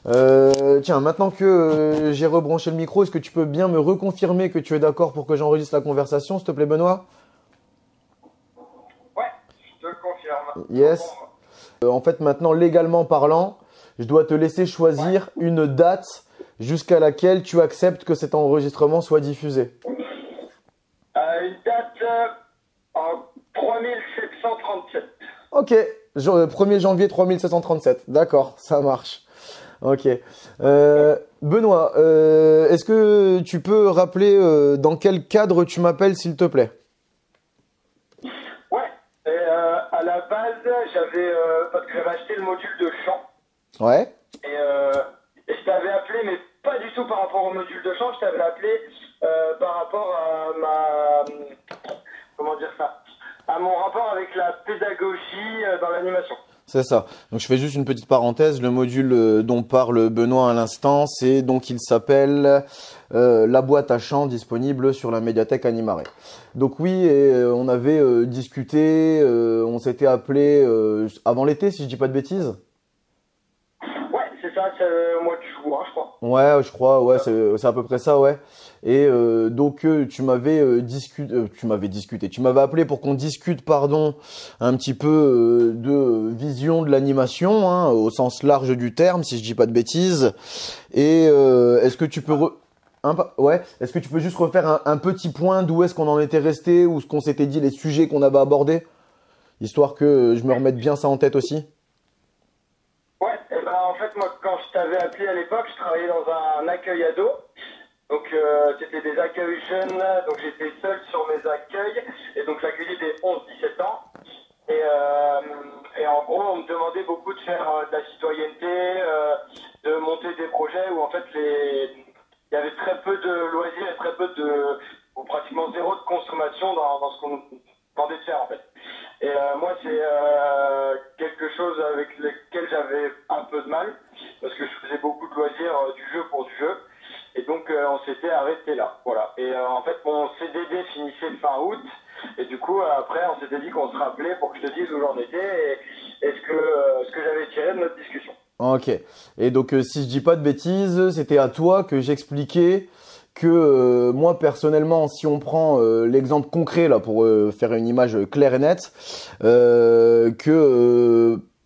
Tiens, maintenant que j'ai rebranché le micro, est-ce que tu peux bien me reconfirmer que tu es d'accord pour que j'enregistre la conversation, s'il te plaît, Benoît? Ouais, je te le confirme. Yes. En fait, maintenant, légalement parlant, je dois te laisser choisir une date jusqu'à laquelle tu acceptes que cet enregistrement soit diffusé. Une date en 3737. Ok, 1er janvier 3737. D'accord, ça marche. Ok. Benoît, est-ce que tu peux rappeler dans quel cadre tu m'appelles, s'il te plaît? Ouais, à la base, parce que j'avais acheté le module de chant. Ouais. Et je t'avais appelé, mais pas du tout par rapport au module de chant, je t'avais appelé par rapport à comment dire ça, à mon rapport avec la pédagogie dans l'animation. C'est ça. Donc je fais juste une petite parenthèse. Le module dont parle Benoît à l'instant, c'est donc il s'appelle la boîte à chant disponible sur la médiathèque Animaré. Donc oui, et, on avait discuté, on s'était appelé avant l'été, si je dis pas de bêtises. Ouais, c'est ça, c'est le mois de juin, je crois. Ouais, je crois, ouais, c'est à peu près ça, ouais. Et donc tu m'avais discuté, tu m'avais appelé pour qu'on discute, pardon, un petit peu de vision de l'animation, hein, au sens large du terme, si je dis pas de bêtises. Et est-ce que tu peux est-ce que tu peux juste refaire un petit point d'où est-ce qu'on en était resté, ou ce qu'on s'était dit, les sujets qu'on avait abordés, histoire que je me remette bien ça en tête aussi. Ouais, et ben en fait, moi, quand je t'avais appelé à l'époque, je travaillais dans un accueil ado. Donc, c'était des accueils jeunes, donc j'étais seul sur mes accueils. Et donc, j'accueillais des 11-17 ans. Et en gros, on me demandait beaucoup de faire de la citoyenneté, de monter des projets où en fait, il y avait très peu de loisirs et très peu ou pratiquement zéro de consommation dans ce qu'on nous demandait de faire en fait. Et moi, c'est quelque chose avec lequel j'avais un peu de mal, parce que je faisais beaucoup de loisirs, du jeu pour du jeu. Et donc, on s'était arrêté là. Voilà. Et en fait, mon CDD finissait le fin août. Et du coup, après, on s'était dit qu'on se rappelait pour que je te dise où j'en étais et ce que j'avais tiré de notre discussion. Ok. Et donc, si je dis pas de bêtises, c'était à toi que j'expliquais que moi personnellement, si on prend l'exemple concret là pour faire une image claire et nette,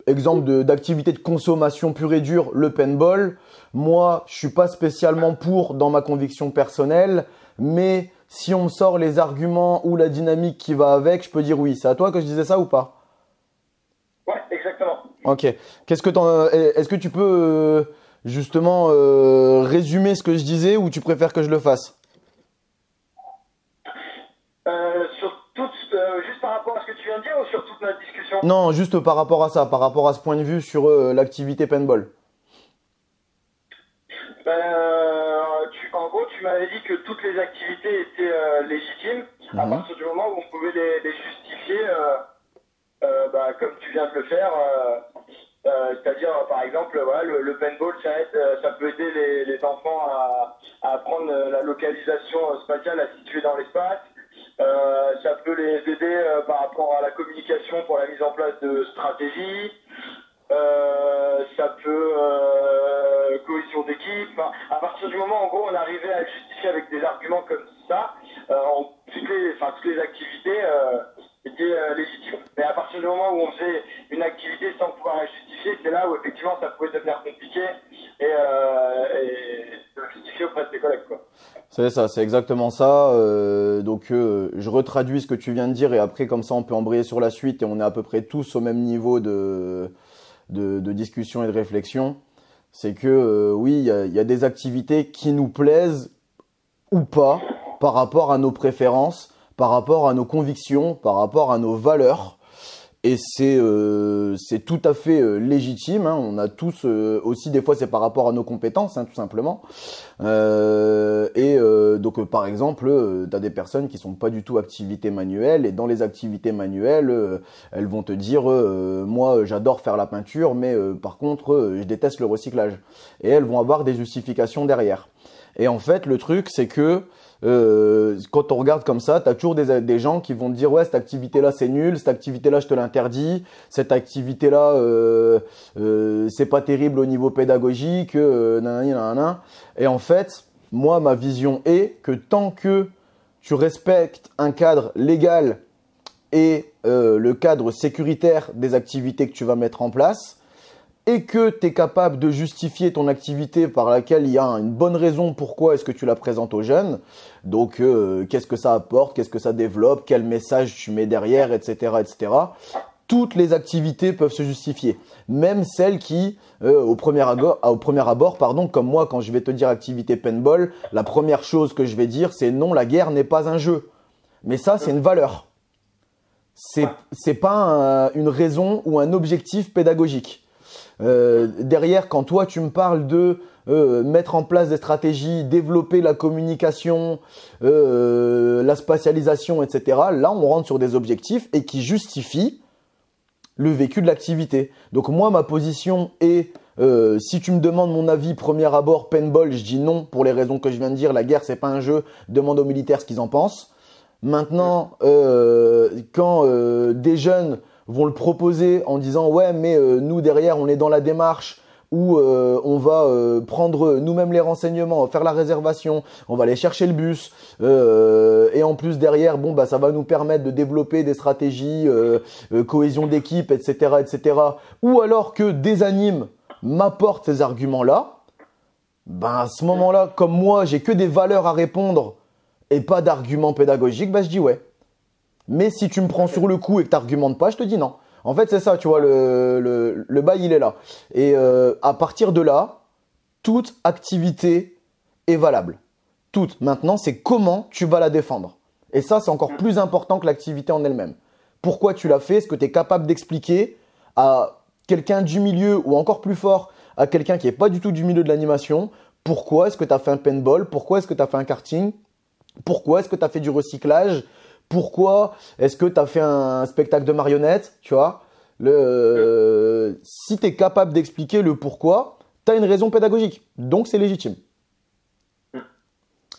exemple d'activité de consommation pure et dure, le paintball, moi je suis pas spécialement pour dans ma conviction personnelle, mais si on me sort les arguments ou la dynamique qui va avec, je peux dire oui. C'est à toi que je disais ça ou pas? Ouais, exactement. Ok. Est-ce que tu peux justement résumer ce que je disais, ou tu préfères que je le fasse? Juste par rapport à ce que tu viens de dire ou sur toute notre discussion? Non, juste par rapport à ça, par rapport à ce point de vue sur l'activité paintball. En gros, tu m'avais dit que toutes les activités étaient légitimes à Mhm. partir du moment où on pouvait les justifier, comme tu viens de le faire. C'est-à-dire, par exemple, voilà, le paintball, ça peut aider les enfants à apprendre la localisation spatiale, à se situer dans l'espace. Ça peut les aider par rapport à la communication pour la mise en place de stratégies. Ça peut cohésion d'équipe. Enfin, à partir du moment, en gros, on arrivait à le justifier avec des arguments comme ça. Toutes les activités étaient légitimes. Mais à partir du moment où on faisait une activité sans pouvoir la justifier, c'est là où effectivement ça pouvait devenir compliqué et de le justifier auprès de tes collègues, quoi. C'est ça, c'est exactement ça. Je retraduis ce que tu viens de dire, et après, comme ça, on peut embrayer sur la suite et on est à peu près tous au même niveau de discussion et de réflexion. C'est que oui, il y a des activités qui nous plaisent ou pas par rapport à nos préférences, par rapport à nos convictions, par rapport à nos valeurs. Et c'est tout à fait légitime, hein. On a tous aussi, des fois c'est par rapport à nos compétences, hein, tout simplement. Par exemple, tu as des personnes qui sont pas du tout activités manuelles, et dans les activités manuelles, elles vont te dire moi j'adore faire la peinture, mais par contre je déteste le recyclage. Et elles vont avoir des justifications derrière. Et en fait, le truc c'est que quand on regarde comme ça, tu as toujours des gens qui vont te dire ouais, cette activité-là c'est nul, cette activité-là je te l'interdis, cette activité-là c'est pas terrible au niveau pédagogique, nanani, nanana. Et en fait, moi ma vision est que tant que tu respectes un cadre légal et le cadre sécuritaire des activités que tu vas mettre en place, et que tu es capable de justifier ton activité par laquelle il y a une bonne raison pourquoi est-ce que tu la présentes aux jeunes, donc qu'est-ce que ça apporte, qu'est-ce que ça développe, quel message tu mets derrière, etc., etc. Toutes les activités peuvent se justifier, même celles qui, au premier abord, comme moi, quand je vais te dire activité paintball, la première chose que je vais dire, c'est non, la guerre n'est pas un jeu. Mais ça, c'est une valeur. C'est pas une raison ou un objectif pédagogique. Derrière, quand toi tu me parles de mettre en place des stratégies, développer la communication, la spatialisation, etc. Là, on rentre sur des objectifs et qui justifient le vécu de l'activité. Donc moi, ma position est, si tu me demandes mon avis premier abord, paintball, je dis non pour les raisons que je viens de dire. La guerre, c'est pas un jeu. Demande aux militaires ce qu'ils en pensent. Maintenant, quand des jeunes vont le proposer en disant ouais mais nous derrière on est dans la démarche où on va prendre nous-mêmes les renseignements, on va faire la réservation, on va aller chercher le bus et en plus derrière bon bah ça va nous permettre de développer des stratégies cohésion d'équipe etc. Ou alors que des animes m'apportent ces arguments-là, ben à ce moment-là comme moi j'ai que des valeurs à répondre et pas d'arguments pédagogiques, bah je dis ouais. Mais si tu me prends sur le coup et que tu n'argumentes pas, je te dis non. En fait, c'est ça, tu vois, le bail, il est là. Et à partir de là, toute activité est valable. Toute. Maintenant, c'est comment tu vas la défendre. Et ça, c'est encore plus important que l'activité en elle-même. Pourquoi tu l'as fait? Est-ce que tu es capable d'expliquer à quelqu'un du milieu ou encore plus fort, à quelqu'un qui n'est pas du tout du milieu de l'animation, pourquoi est-ce que tu as fait un paintball? Pourquoi est-ce que tu as fait un karting? Pourquoi est-ce que tu as fait du recyclage? Pourquoi est-ce que tu as fait un spectacle de marionnettes, tu vois? Si tu es capable d'expliquer le pourquoi, tu as une raison pédagogique. Donc, c'est légitime.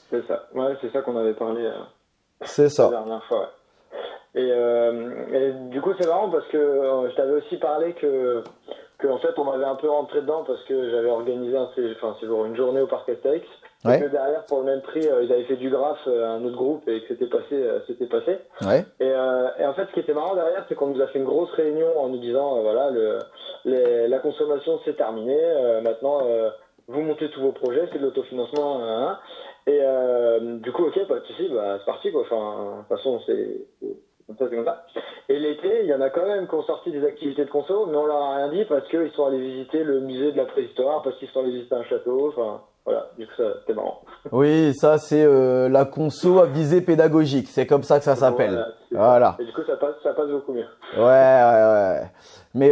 C'est ça. Ouais, c'est ça qu'on avait parlé c'est ça. la dernière fois. Ouais. Et du coup, c'est marrant parce que je t'avais aussi parlé que en fait, on m'avait un peu rentré dedans parce que j'avais organisé un séjour, une journée au parc Astérix. Ouais. Et que derrière, pour le même prix, ils avaient fait du graphe à un autre groupe et que c'était passé. Ouais. Et en fait, ce qui était marrant derrière, c'est qu'on nous a fait une grosse réunion en nous disant, voilà, la consommation c'est terminé. Maintenant, vous montez tous vos projets, c'est de l'autofinancement. Et du coup, ok, pas de souci, bah, c'est parti quoi. Enfin, de toute façon, c'est comme ça. Et l'été, il y en a quand même qui ont sorti des activités de conso, mais on leur a rien dit parce qu'ils sont allés visiter le musée de la préhistoire, parce qu'ils sont allés visiter un château. Enfin, voilà, du coup, c'était marrant. Oui, ça, c'est la conso à visée pédagogique. C'est comme ça que ça s'appelle. Voilà. Et du coup, ça passe beaucoup mieux. Ouais. Mais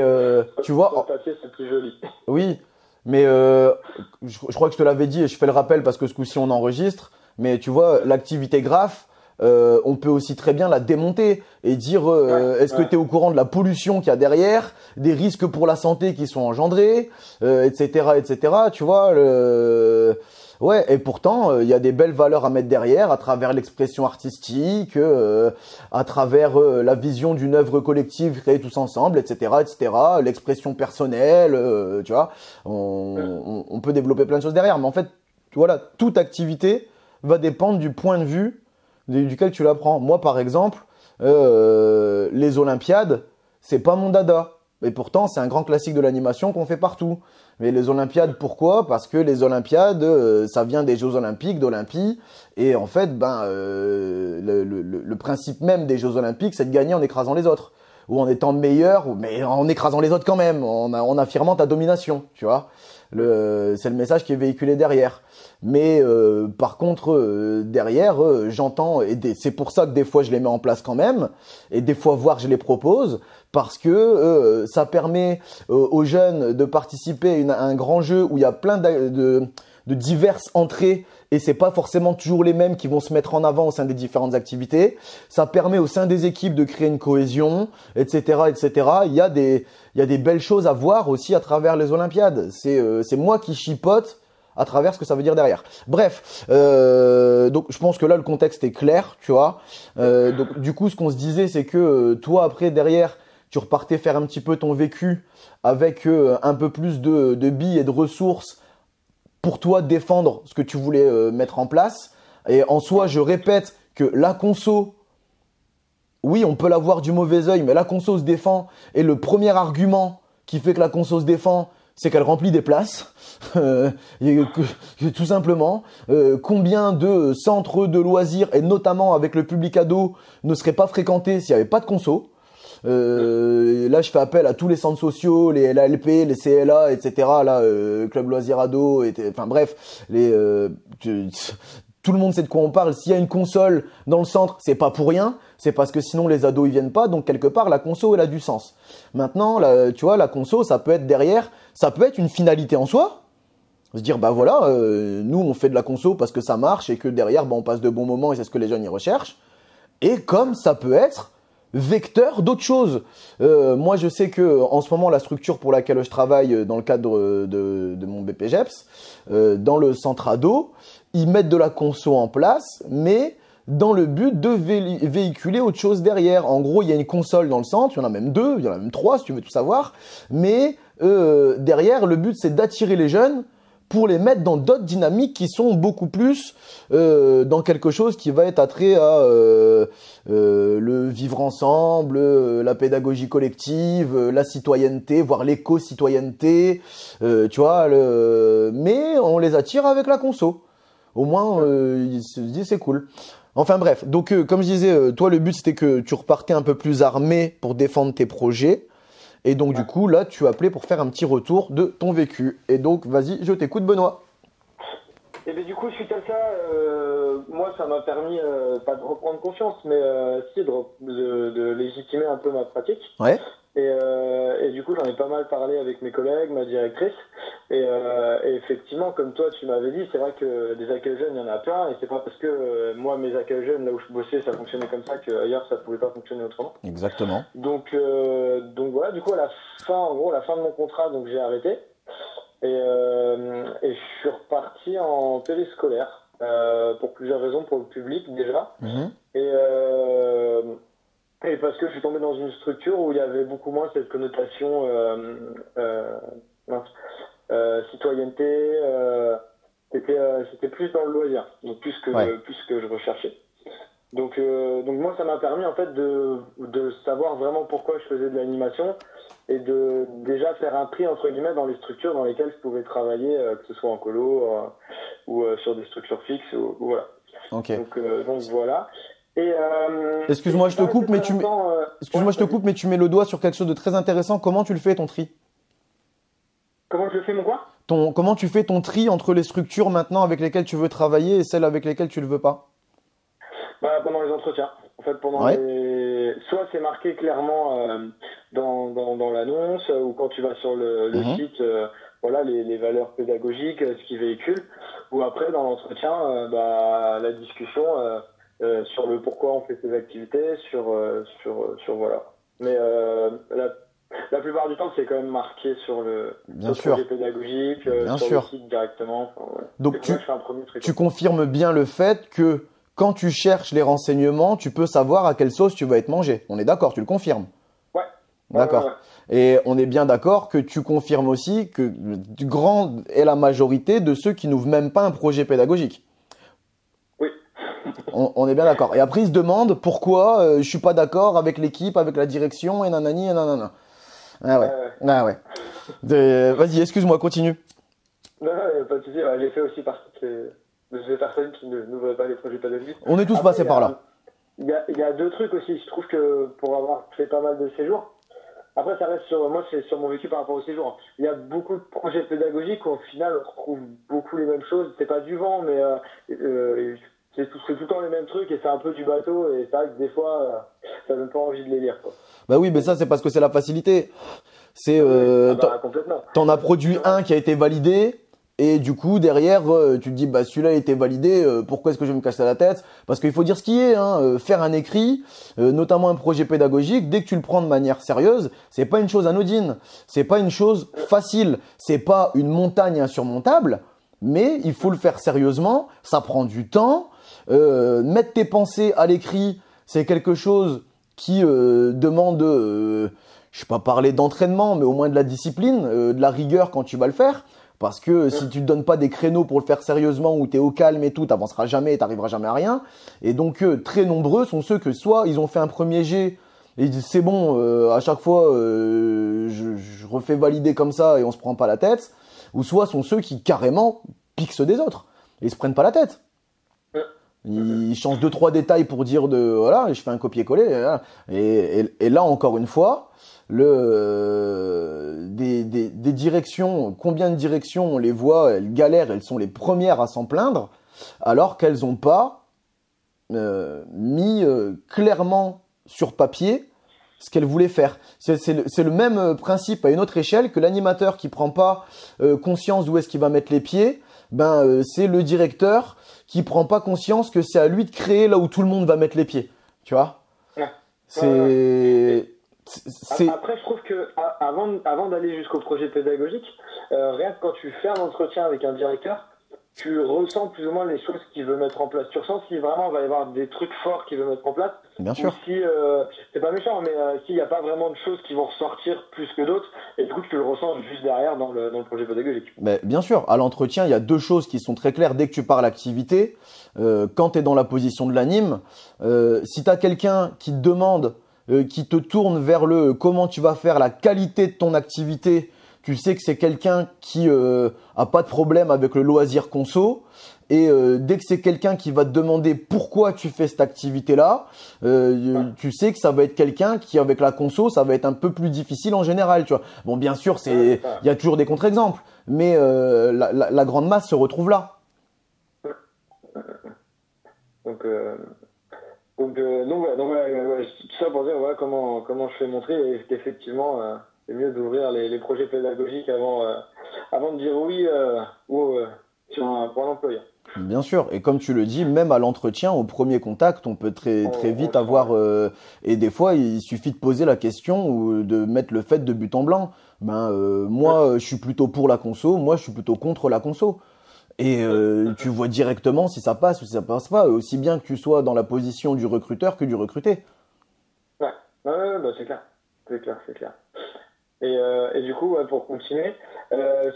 tu vois. Sur le papier, c'est plus joli. Oui, mais je crois que je te l'avais dit et je fais le rappel parce que ce coup-ci, on enregistre. Mais tu vois, l'activité graphe, on peut aussi très bien la démonter et dire est-ce que tu es au courant de la pollution qu'il y a derrière, des risques pour la santé qui sont engendrés, etc. Tu vois, ouais, et pourtant, il y a des belles valeurs à mettre derrière à travers l'expression artistique, à travers la vision d'une œuvre collective créée tous ensemble, etc. L'expression personnelle, tu vois, on peut développer plein de choses derrière. Mais en fait, voilà, toute activité va dépendre du point de vue duquel tu la prends. Moi, par exemple, les Olympiades, c'est pas mon dada. Et pourtant, c'est un grand classique de l'animation qu'on fait partout. Mais les Olympiades, pourquoi? Parce que les Olympiades, ça vient des Jeux Olympiques, d'Olympie. Et en fait, le principe même des Jeux Olympiques, c'est de gagner en écrasant les autres. Ou en étant meilleur, mais en écrasant les autres quand même, en affirmant ta domination, tu vois. C'est le message qui est véhiculé derrière. Mais par contre, derrière, j'entends, et c'est pour ça que des fois je les mets en place quand même, et des fois voire je les propose, parce que ça permet aux jeunes de participer à un grand jeu où il y a plein de diverses entrées, et c'est pas forcément toujours les mêmes qui vont se mettre en avant au sein des différentes activités. Ça permet au sein des équipes de créer une cohésion, etc. Il y a des belles choses à voir aussi à travers les Olympiades. C'est moi qui chipote à travers ce que ça veut dire derrière. Bref, donc je pense que là le contexte est clair, tu vois. Donc du coup, ce qu'on se disait, c'est que toi après derrière, tu repartais faire un petit peu ton vécu avec un peu plus de billes et de ressources pour toi défendre ce que tu voulais mettre en place. Et en soi, je répète que la conso, oui, on peut la voir du mauvais œil, mais la conso se défend. Et le premier argument qui fait que la conso se défend, c'est qu'elle remplit des places. Tout simplement. Combien de centres de loisirs, et notamment avec le public ado, ne seraient pas fréquentés s'il n'y avait pas de conso? Là, je fais appel à tous les centres sociaux, les LALP, les CLA, etc. Là, Club Loisirs Ado, enfin bref, tout le monde sait de quoi on parle. S'il y a une console dans le centre, c'est pas pour rien. C'est parce que sinon les ados ils viennent pas. Donc quelque part la conso elle a du sens. Maintenant, tu vois, la conso ça peut être derrière, ça peut être une finalité en soi. Se dire bah voilà, nous on fait de la conso parce que ça marche et que derrière on passe de bons moments et c'est ce que les jeunes y recherchent. Et comme ça peut être vecteur d'autres choses. Moi, je sais que en ce moment, la structure pour laquelle je travaille dans le cadre de mon BPGEPS, dans le centre ado, ils mettent de la conso en place, mais dans le but de véhiculer autre chose derrière. En gros, il y a une console dans le centre, il y en a même 2, il y en a même 3 si tu veux tout savoir, mais derrière, le but, c'est d'attirer les jeunes pour les mettre dans d'autres dynamiques qui sont beaucoup plus dans quelque chose qui va être attrait à le vivre ensemble, la pédagogie collective, la citoyenneté, voire l'éco-citoyenneté, tu vois. Mais on les attire avec la conso. Au moins, ils se disent c'est cool. Enfin bref, donc comme je disais, toi le but c'était que tu repartais un peu plus armé pour défendre tes projets. Et donc, du coup, là, tu as appelé pour faire un petit retour de ton vécu. Et donc, vas-y, je t'écoute, Benoît. Et bien, du coup, suite à ça, moi, ça m'a permis, pas de reprendre confiance, mais si, de légitimer un peu ma pratique. Ouais. Et du coup, j'en ai pas mal parlé avec mes collègues, ma directrice. Et effectivement, comme toi, tu m'avais dit, c'est vrai que des accueils jeunes, il y en a plein. Et c'est pas parce que moi, mes accueils jeunes, là où je bossais, ça fonctionnait comme ça, qu'ailleurs, ça pouvait pas fonctionner autrement. Exactement. Donc voilà, du coup, à la fin de mon contrat, donc j'ai arrêté. Et je suis reparti en périscolaire, pour plusieurs raisons, pour le public déjà. Mmh. Et parce que je suis tombé dans une structure où il y avait beaucoup moins cette connotation citoyenneté, c'était plus dans le loisir, donc plus que je recherchais. Donc moi ça m'a permis en fait de savoir vraiment pourquoi je faisais de l'animation et de déjà faire un tri entre guillemets dans les structures dans lesquelles je pouvais travailler, que ce soit en colo ou sur des structures fixes ou voilà. Okay. Donc voilà. Excuse-moi, je te coupe, mais tu mets le doigt sur quelque chose de très intéressant. Comment tu le fais ton tri? Comment je le fais mon quoi? Comment tu fais ton tri entre les structures maintenant avec lesquelles tu veux travailler et celles avec lesquelles tu le veux pas? Pendant les entretiens. En fait, soit c'est marqué clairement dans l'annonce ou quand tu vas sur le site, voilà les valeurs pédagogiques, ce qu'ils véhiculent, ou après dans l'entretien, la discussion. Sur le pourquoi on fait ces activités, sur voilà. Mais la plupart du temps, c'est quand même marqué sur le projet pédagogique, sur le site directement. Enfin, ouais. Donc tu confirmes bien le fait que quand tu cherches les renseignements, tu peux savoir à quelle sauce tu vas être mangé. On est d'accord, tu le confirmes? Ouais. D'accord. Ouais. Et on est bien d'accord que tu confirmes aussi que grande est la majorité de ceux qui n'ouvrent même pas un projet pédagogique. On est bien d'accord. Et après, ils se demandent pourquoi je suis pas d'accord avec l'équipe, avec la direction et nanani et nanana. Ah ouais. Ah ouais. Vas-y, excuse-moi, continue. Non, pas de souci. J'ai fait aussi partie de ces personnes qui n'ouvraient pas les projets pédagogiques. On est tous passés par là. Il y a deux trucs aussi. Je trouve que pour avoir fait pas mal de séjours, après ça reste c'est sur mon vécu par rapport au séjour. Il y a beaucoup de projets pédagogiques où au final on retrouve beaucoup les mêmes choses. C'est pas du vent, mais c'est tout le temps les mêmes trucs et c'est un peu du bateau et c'est vrai que des fois ça donne pas envie de les lire quoi. Bah oui, mais ça c'est parce que c'est la facilité. C'est complètement. T'en as produit un qui a été validé et du coup derrière tu te dis bah celui-là a été validé, pourquoi est-ce que je vais me casser la tête? Parce qu'il faut dire ce qui est, faire un écrit, notamment un projet pédagogique, dès que tu le prends de manière sérieuse, c'est pas une chose anodine, c'est pas une chose facile, c'est pas une montagne insurmontable. mais il faut le faire sérieusement, ça prend du temps. Mettre tes pensées à l'écrit, c'est quelque chose qui demande, je sais pas parler d'entraînement, mais au moins de la discipline, de la rigueur quand tu vas le faire. Parce que si tu te donnes pas des créneaux pour le faire sérieusement, où tu es au calme et tout, t'avanceras jamais et t'arriveras jamais à rien. Et donc très nombreux sont ceux que soit ils ont fait un premier jet et ils disent c'est bon, à chaque fois je refais valider comme ça et on se prend pas la tête, ou soit sont ceux qui carrément piquent ceux des autres et ils se prennent pas la tête. Ils changent 2-3 détails pour dire voilà, je fais un copier-coller. Voilà. Et là encore une fois, des directions, combien de directions on les voit, elles galèrent, elles sont les premières à s'en plaindre, alors qu'elles n'ont pas mis clairement sur papier ce qu'elles voulaient faire. C'est le même principe à une autre échelle que l'animateur qui prend pas conscience d'où est-ce qu'il va mettre les pieds. C'est le directeur qui prend pas conscience que c'est à lui de créer là où tout le monde va mettre les pieds. Tu vois? Ouais. Après, je trouve que avant d'aller jusqu'au projet pédagogique, rien que quand tu fais un entretien avec un directeur, tu ressens plus ou moins les choses qu'il veut mettre en place. Tu ressens si vraiment il va y avoir des trucs forts qu'il veut mettre en place. Bien sûr. Ou si, c'est pas méchant, mais s'il n'y a pas vraiment de choses qui vont ressortir plus que d'autres, et du coup tu le ressens juste derrière dans le projet pédagogique. Mais bien sûr, à l'entretien, il y a deux choses qui sont très claires. Dès que tu parles activité, quand tu es dans la position de l'anime, si tu as quelqu'un qui te demande, qui te tourne vers le comment tu vas faire la qualité de ton activité, tu sais que c'est quelqu'un qui a pas de problème avec le loisir conso. Et dès que c'est quelqu'un qui va te demander pourquoi tu fais cette activité-là, tu sais que ça va être quelqu'un qui, avec la conso, ça va être un peu plus difficile en général, tu vois. Bon, bien sûr, il y a toujours des contre-exemples, mais la grande masse se retrouve là. Donc tout ça pour dire comment je fais montrer et qu'effectivement c'est mieux d'ouvrir les projets pédagogiques avant de dire oui pour un employeur. Bien sûr, et comme tu le dis, même à l'entretien, au premier contact, on peut très vite avoir et des fois il suffit de poser la question ou de mettre le fait de but en blanc. Moi je suis plutôt pour la conso, moi je suis plutôt contre la conso. Et tu vois directement si ça passe ou si ça passe pas, aussi bien que tu sois dans la position du recruteur que du recruté. Ouais, c'est clair. Et du coup, pour continuer,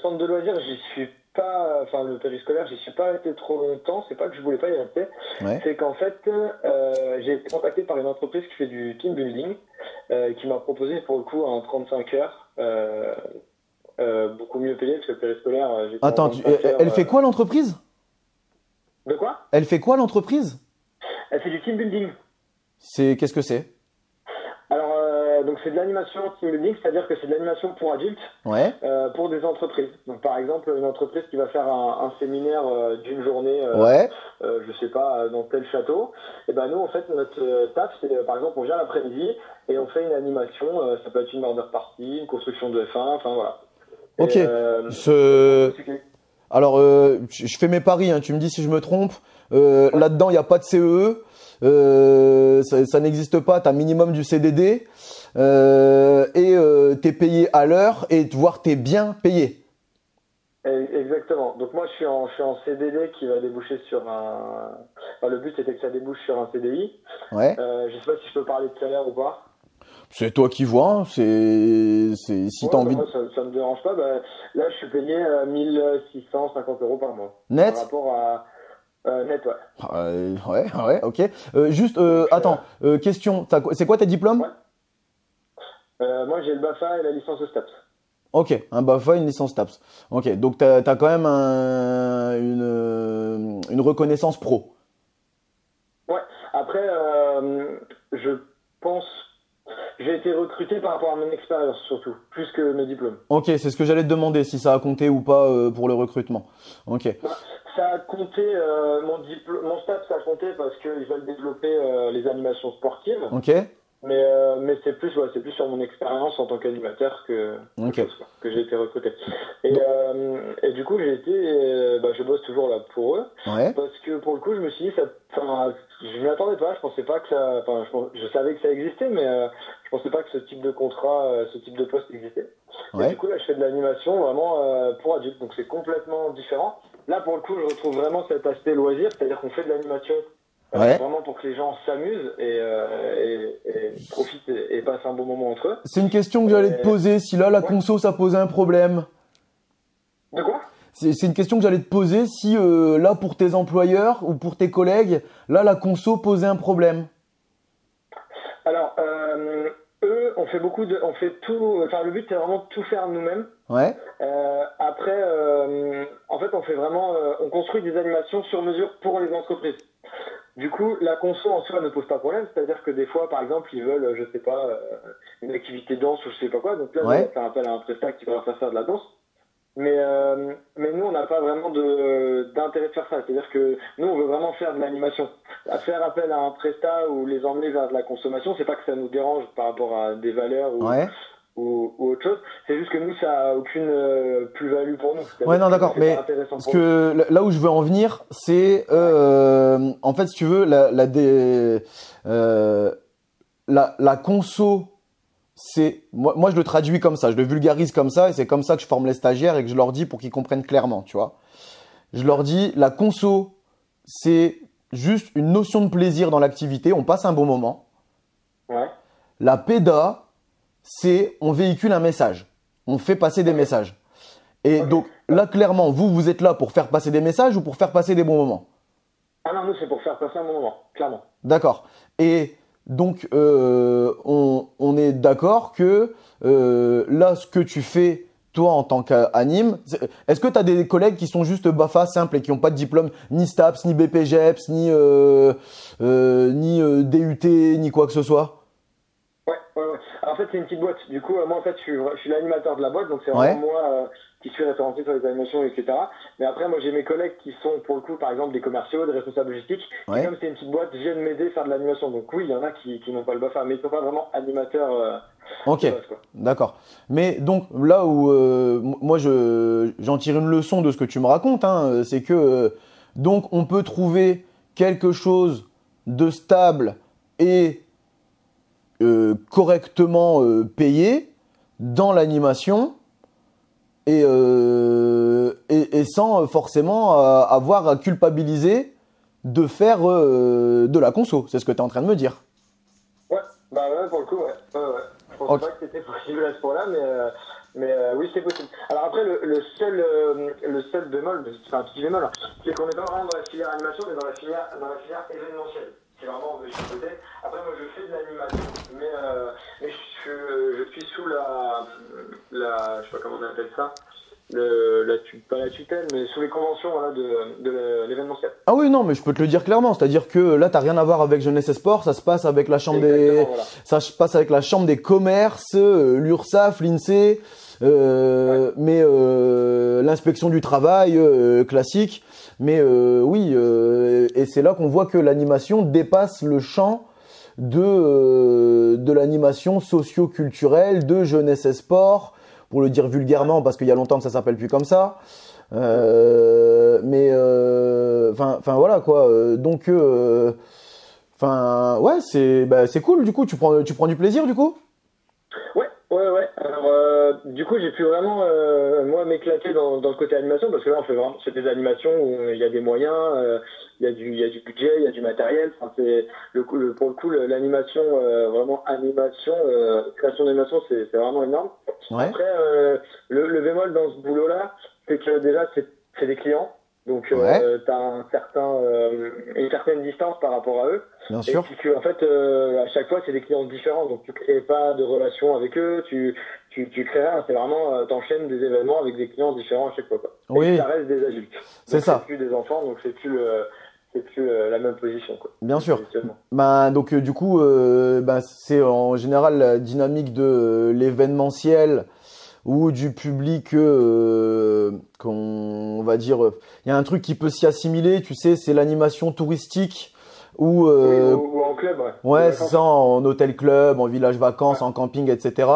centre de loisirs, j'y suis pas, enfin le périscolaire, j'y suis pas resté trop longtemps. C'est pas que je voulais pas y rester, c'est qu'en fait, j'ai été contacté par une entreprise qui fait du team building, qui m'a proposé pour le coup un 35 heures, beaucoup mieux payé parce que le périscolaire. Attends, elle fait quoi l'entreprise? De quoi? Elle fait quoi l'entreprise? Elle fait du team building. Qu'est-ce que c'est? Alors, donc c'est de l'animation team building, c'est-à-dire que c'est de l'animation pour adultes, pour des entreprises. Donc par exemple, une entreprise qui va faire un séminaire d'une journée, je sais pas, dans tel château, et ben nous en fait notre taf c'est par exemple on vient l'après-midi et on fait une animation, ça peut être une murder party, une construction de F1, enfin voilà. Ok. Alors, je fais mes paris, hein, tu me dis si je me trompe. Là-dedans, il n'y a pas de CEE. Ça n'existe pas, tu as minimum du CDD. Et tu es payé à l'heure et voire tu es bien payé. Exactement. Donc moi, je suis en CDD qui va déboucher sur un... Enfin, le but, c'était que ça débouche sur un CDI. Ouais. Je sais pas si je peux parler de salaire ou pas. C'est toi qui vois, hein. Si t'as envie. Moi, ça me dérange pas. Là, je suis payé 1650 € par mois. Net? Par rapport à net, ouais. Ouais, ok. Attends, question. C'est quoi tes diplômes? Moi, j'ai le BAFA et la licence de STAPS. Ok, un BAFA, une licence STAPS. Ok, donc t'as quand même une reconnaissance pro. Ouais. Après, je pense. J'ai été recruté par rapport à mon expérience surtout, plus que mes diplômes. Ok, c'est ce que j'allais te demander, si ça a compté ou pas pour le recrutement. Ok. Ça a compté, mon stage ça a compté parce qu'ils veulent développer les animations sportives. Ok. Mais c'est plus sur mon expérience en tant qu'animateur que j'ai été recruté. Et du coup je bosse toujours là pour eux. Ouais. Parce que pour le coup je me suis dit je m'y attendais pas, je pensais pas que je savais que ça existait, mais je pensais pas que ce type de contrat, ce type de poste existait. Et du coup, là, je fais de l'animation vraiment pour adultes. Donc, c'est complètement différent. Là, pour le coup, je retrouve vraiment cet aspect loisir, c'est-à-dire qu'on fait de l'animation vraiment pour que les gens s'amusent et profitent et passent un bon moment entre eux. C'est une question que j'allais te poser. Si là, la conso, ça posait un problème. De quoi? C'est une question que j'allais te poser. Si là, pour tes employeurs ou pour tes collègues, là, la conso posait un problème. Alors, eux, on fait tout. Enfin, le but c'est vraiment de tout faire nous-mêmes. Ouais. Après, en fait, on fait vraiment, on construit des animations sur mesure pour les entreprises. Du coup, la conso en soi ne pose pas de problème. C'est-à-dire que des fois, par exemple, ils veulent, je sais pas, une activité de danse ou je sais pas quoi. Donc là, on fait appel à un prestat qui va leur faire de la danse. Mais nous, on n'a pas vraiment d'intérêt de faire ça. C'est-à-dire que nous, on veut vraiment faire de l'animation. À faire appel à un prestat ou les emmener vers de la consommation, c'est pas que ça nous dérange par rapport à des valeurs ou autre chose. C'est juste que nous, ça a aucune plus-value pour nous. Ouais, non, d'accord. Mais parce que là où je veux en venir, c'est en fait, si tu veux, la conso. Moi je le traduis comme ça, je le vulgarise comme ça et c'est comme ça que je forme les stagiaires et que je leur dis pour qu'ils comprennent clairement, tu vois. Je leur dis la conso, c'est juste une notion de plaisir dans l'activité, on passe un bon moment. Ouais. La PEDA, c'est on véhicule un message, on fait passer des messages. Et donc là clairement, vous êtes là pour faire passer des messages ou pour faire passer des bons moments? Ah non, nous c'est pour faire passer un bon moment, clairement. D'accord. Et donc, on est d'accord que là, ce que tu fais, toi, en tant qu'anime, est-ce que tu as des collègues qui sont juste BAFA simples et qui n'ont pas de diplôme ni STAPS, ni BPGEPS, ni DUT, ni quoi que ce soit? Ouais. Alors, en fait, c'est une petite boîte. Du coup, moi, en fait, je suis l'animateur de la boîte, donc c'est vraiment moi qui suis référencé sur les animations, etc. Mais après, moi, j'ai mes collègues qui sont, pour le coup, par exemple, des commerciaux, des responsables logistiques. Et comme c'est une petite boîte, viennent m'aider à faire de l'animation. Donc oui, il y en a qui n'ont pas le BAFA, mais ils ne sont pas vraiment animateurs. Ok, d'accord. Mais donc là où moi j'en tire une leçon de ce que tu me racontes, hein, c'est que donc on peut trouver quelque chose de stable et correctement payé dans l'animation et sans forcément avoir à culpabiliser de faire de la conso. C'est ce que tu es en train de me dire. Ouais, pour le coup, ouais. Je pensais pas que c'était possible à ce point-là, mais oui, c'est possible. Alors après, le seul bémol, c'est un petit bémol, c'est qu'on n'est pas vraiment dans la filière animation, mais dans la filière événementielle. C'est vraiment de chaque côté. Après, moi, je fais de l'animation, mais je suis sous la, je sais pas comment on appelle ça, pas la tutelle, mais sous les conventions de l'événementiel. Ah oui, non, mais je peux te le dire clairement. C'est-à-dire que là, t'as rien à voir avec Jeunesse et Sport. Ça se passe avec la chambre ça se passe avec la chambre des commerces, l'URSSAF, l'INSEE, mais l'inspection du travail classique. Mais oui, et c'est là qu'on voit que l'animation dépasse le champ de l'animation socio-culturelle, de Jeunesse et Sport, pour le dire vulgairement, parce qu'il y a longtemps que ça s'appelle plus comme ça. Mais enfin voilà quoi. Donc ouais, c'est cool. Du coup, tu prends du plaisir du coup? Ouais. Alors du coup, j'ai pu vraiment moi m'éclater dans le côté animation, parce que là on fait vraiment c'est des animations où il y a des moyens, il y a du budget, il y a du matériel. Enfin, c'est pour le coup l'animation vraiment animation, création d'animation, c'est vraiment énorme. Ouais. Après le bémol dans ce boulot là, c'est que déjà c'est des clients. Donc, tu as une certaine distance par rapport à eux. Bien sûr. Et puis que, en fait, à chaque fois, c'est des clients différents. Donc, tu crées pas de relation avec eux. Tu crées rien. C'est vraiment, t'enchaînes des événements avec des clients différents à chaque fois, quoi. Oui. Et ça reste des adultes. C'est ça. C'est plus des enfants, donc c'est plus la même position, quoi. Bien sûr. Donc, du coup, c'est en général la dynamique de l'événementiel ou du public qu'on va dire il y a un truc qui peut s'y assimiler, tu sais, c'est l'animation touristique ou en club, ouais, c'est ça, en hôtel club, en village vacances, en camping, etc.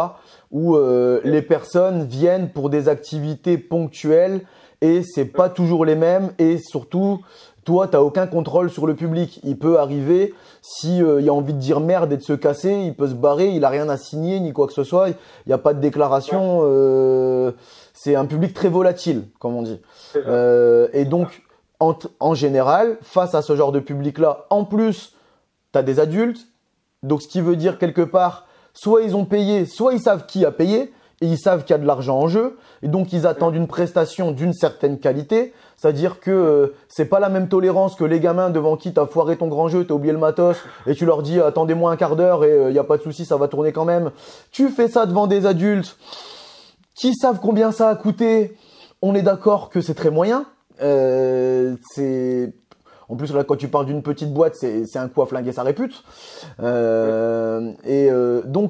où les personnes viennent pour des activités ponctuelles et c'est pas toujours les mêmes et surtout Toi, t'as aucun contrôle sur le public. Il peut arriver, si il a envie de dire merde et de se casser, il peut se barrer, il a rien à signer ni quoi que ce soit. Il n'y a pas de déclaration. C'est un public très volatile, comme on dit. Et donc, en général, face à ce genre de public-là, en plus, t'as des adultes. Donc, ce qui veut dire quelque part, soit ils ont payé, soit ils savent qui a payé. Et ils savent qu'il y a de l'argent en jeu, et donc ils attendent une prestation d'une certaine qualité. C'est-à-dire que c'est pas la même tolérance que les gamins devant qui t'as foiré ton grand jeu, t'as oublié le matos, et tu leur dis attendez-moi un quart d'heure et y a pas de souci, ça va tourner quand même. Tu fais ça devant des adultes qui savent combien ça a coûté. On est d'accord que c'est très moyen. En plus, là, quand tu parles d'une petite boîte, c'est un coup à flinguer sa répute. Donc,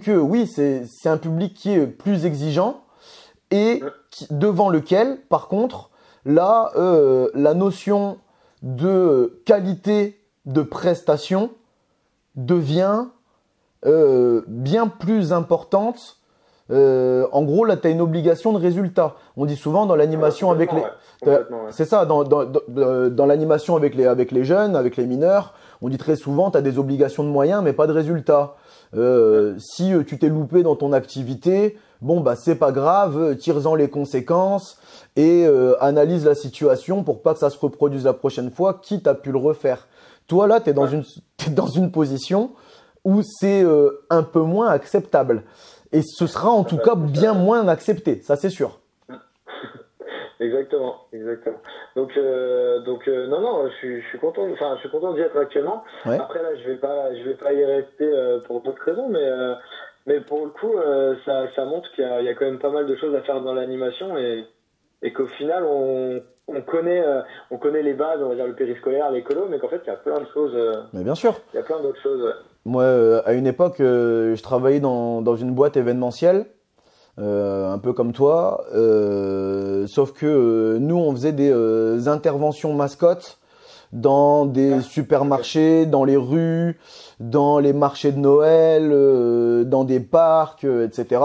oui, c'est un public qui est plus exigeant et devant lequel, par contre, là, la notion de qualité de prestation devient bien plus importante. En gros, là, tu as une obligation de résultat. On dit souvent dans l'animation avec les… C'est ça, dans l'animation avec les jeunes, avec les mineurs, on dit très souvent, tu as des obligations de moyens, mais pas de résultats. Si tu t'es loupé dans ton activité, bon, bah, c'est pas grave, tire-en les conséquences et analyse la situation pour pas que ça se reproduise la prochaine fois, quitte à pu le refaire. Toi, là, t'es dans une position où c'est un peu moins acceptable. Et ce sera en tout cas bien moins accepté, ça c'est sûr. Exactement. Donc non, je suis content. Enfin, je suis content d'y être actuellement. Ouais. Après là, je vais pas y rester pour d'autres raisons, mais pour le coup, ça montre qu'il y a quand même pas mal de choses à faire dans l'animation et qu'au final, on connaît les bases, on va dire le périscolaire, l'écolo, mais qu'en fait, il y a plein de choses. Mais bien sûr. Il y a plein d'autres choses. Ouais. Moi, à une époque, je travaillais dans une boîte événementielle, un peu comme toi, sauf que nous, on faisait des interventions mascottes dans des supermarchés, dans les rues, dans les marchés de Noël, dans des parcs, etc.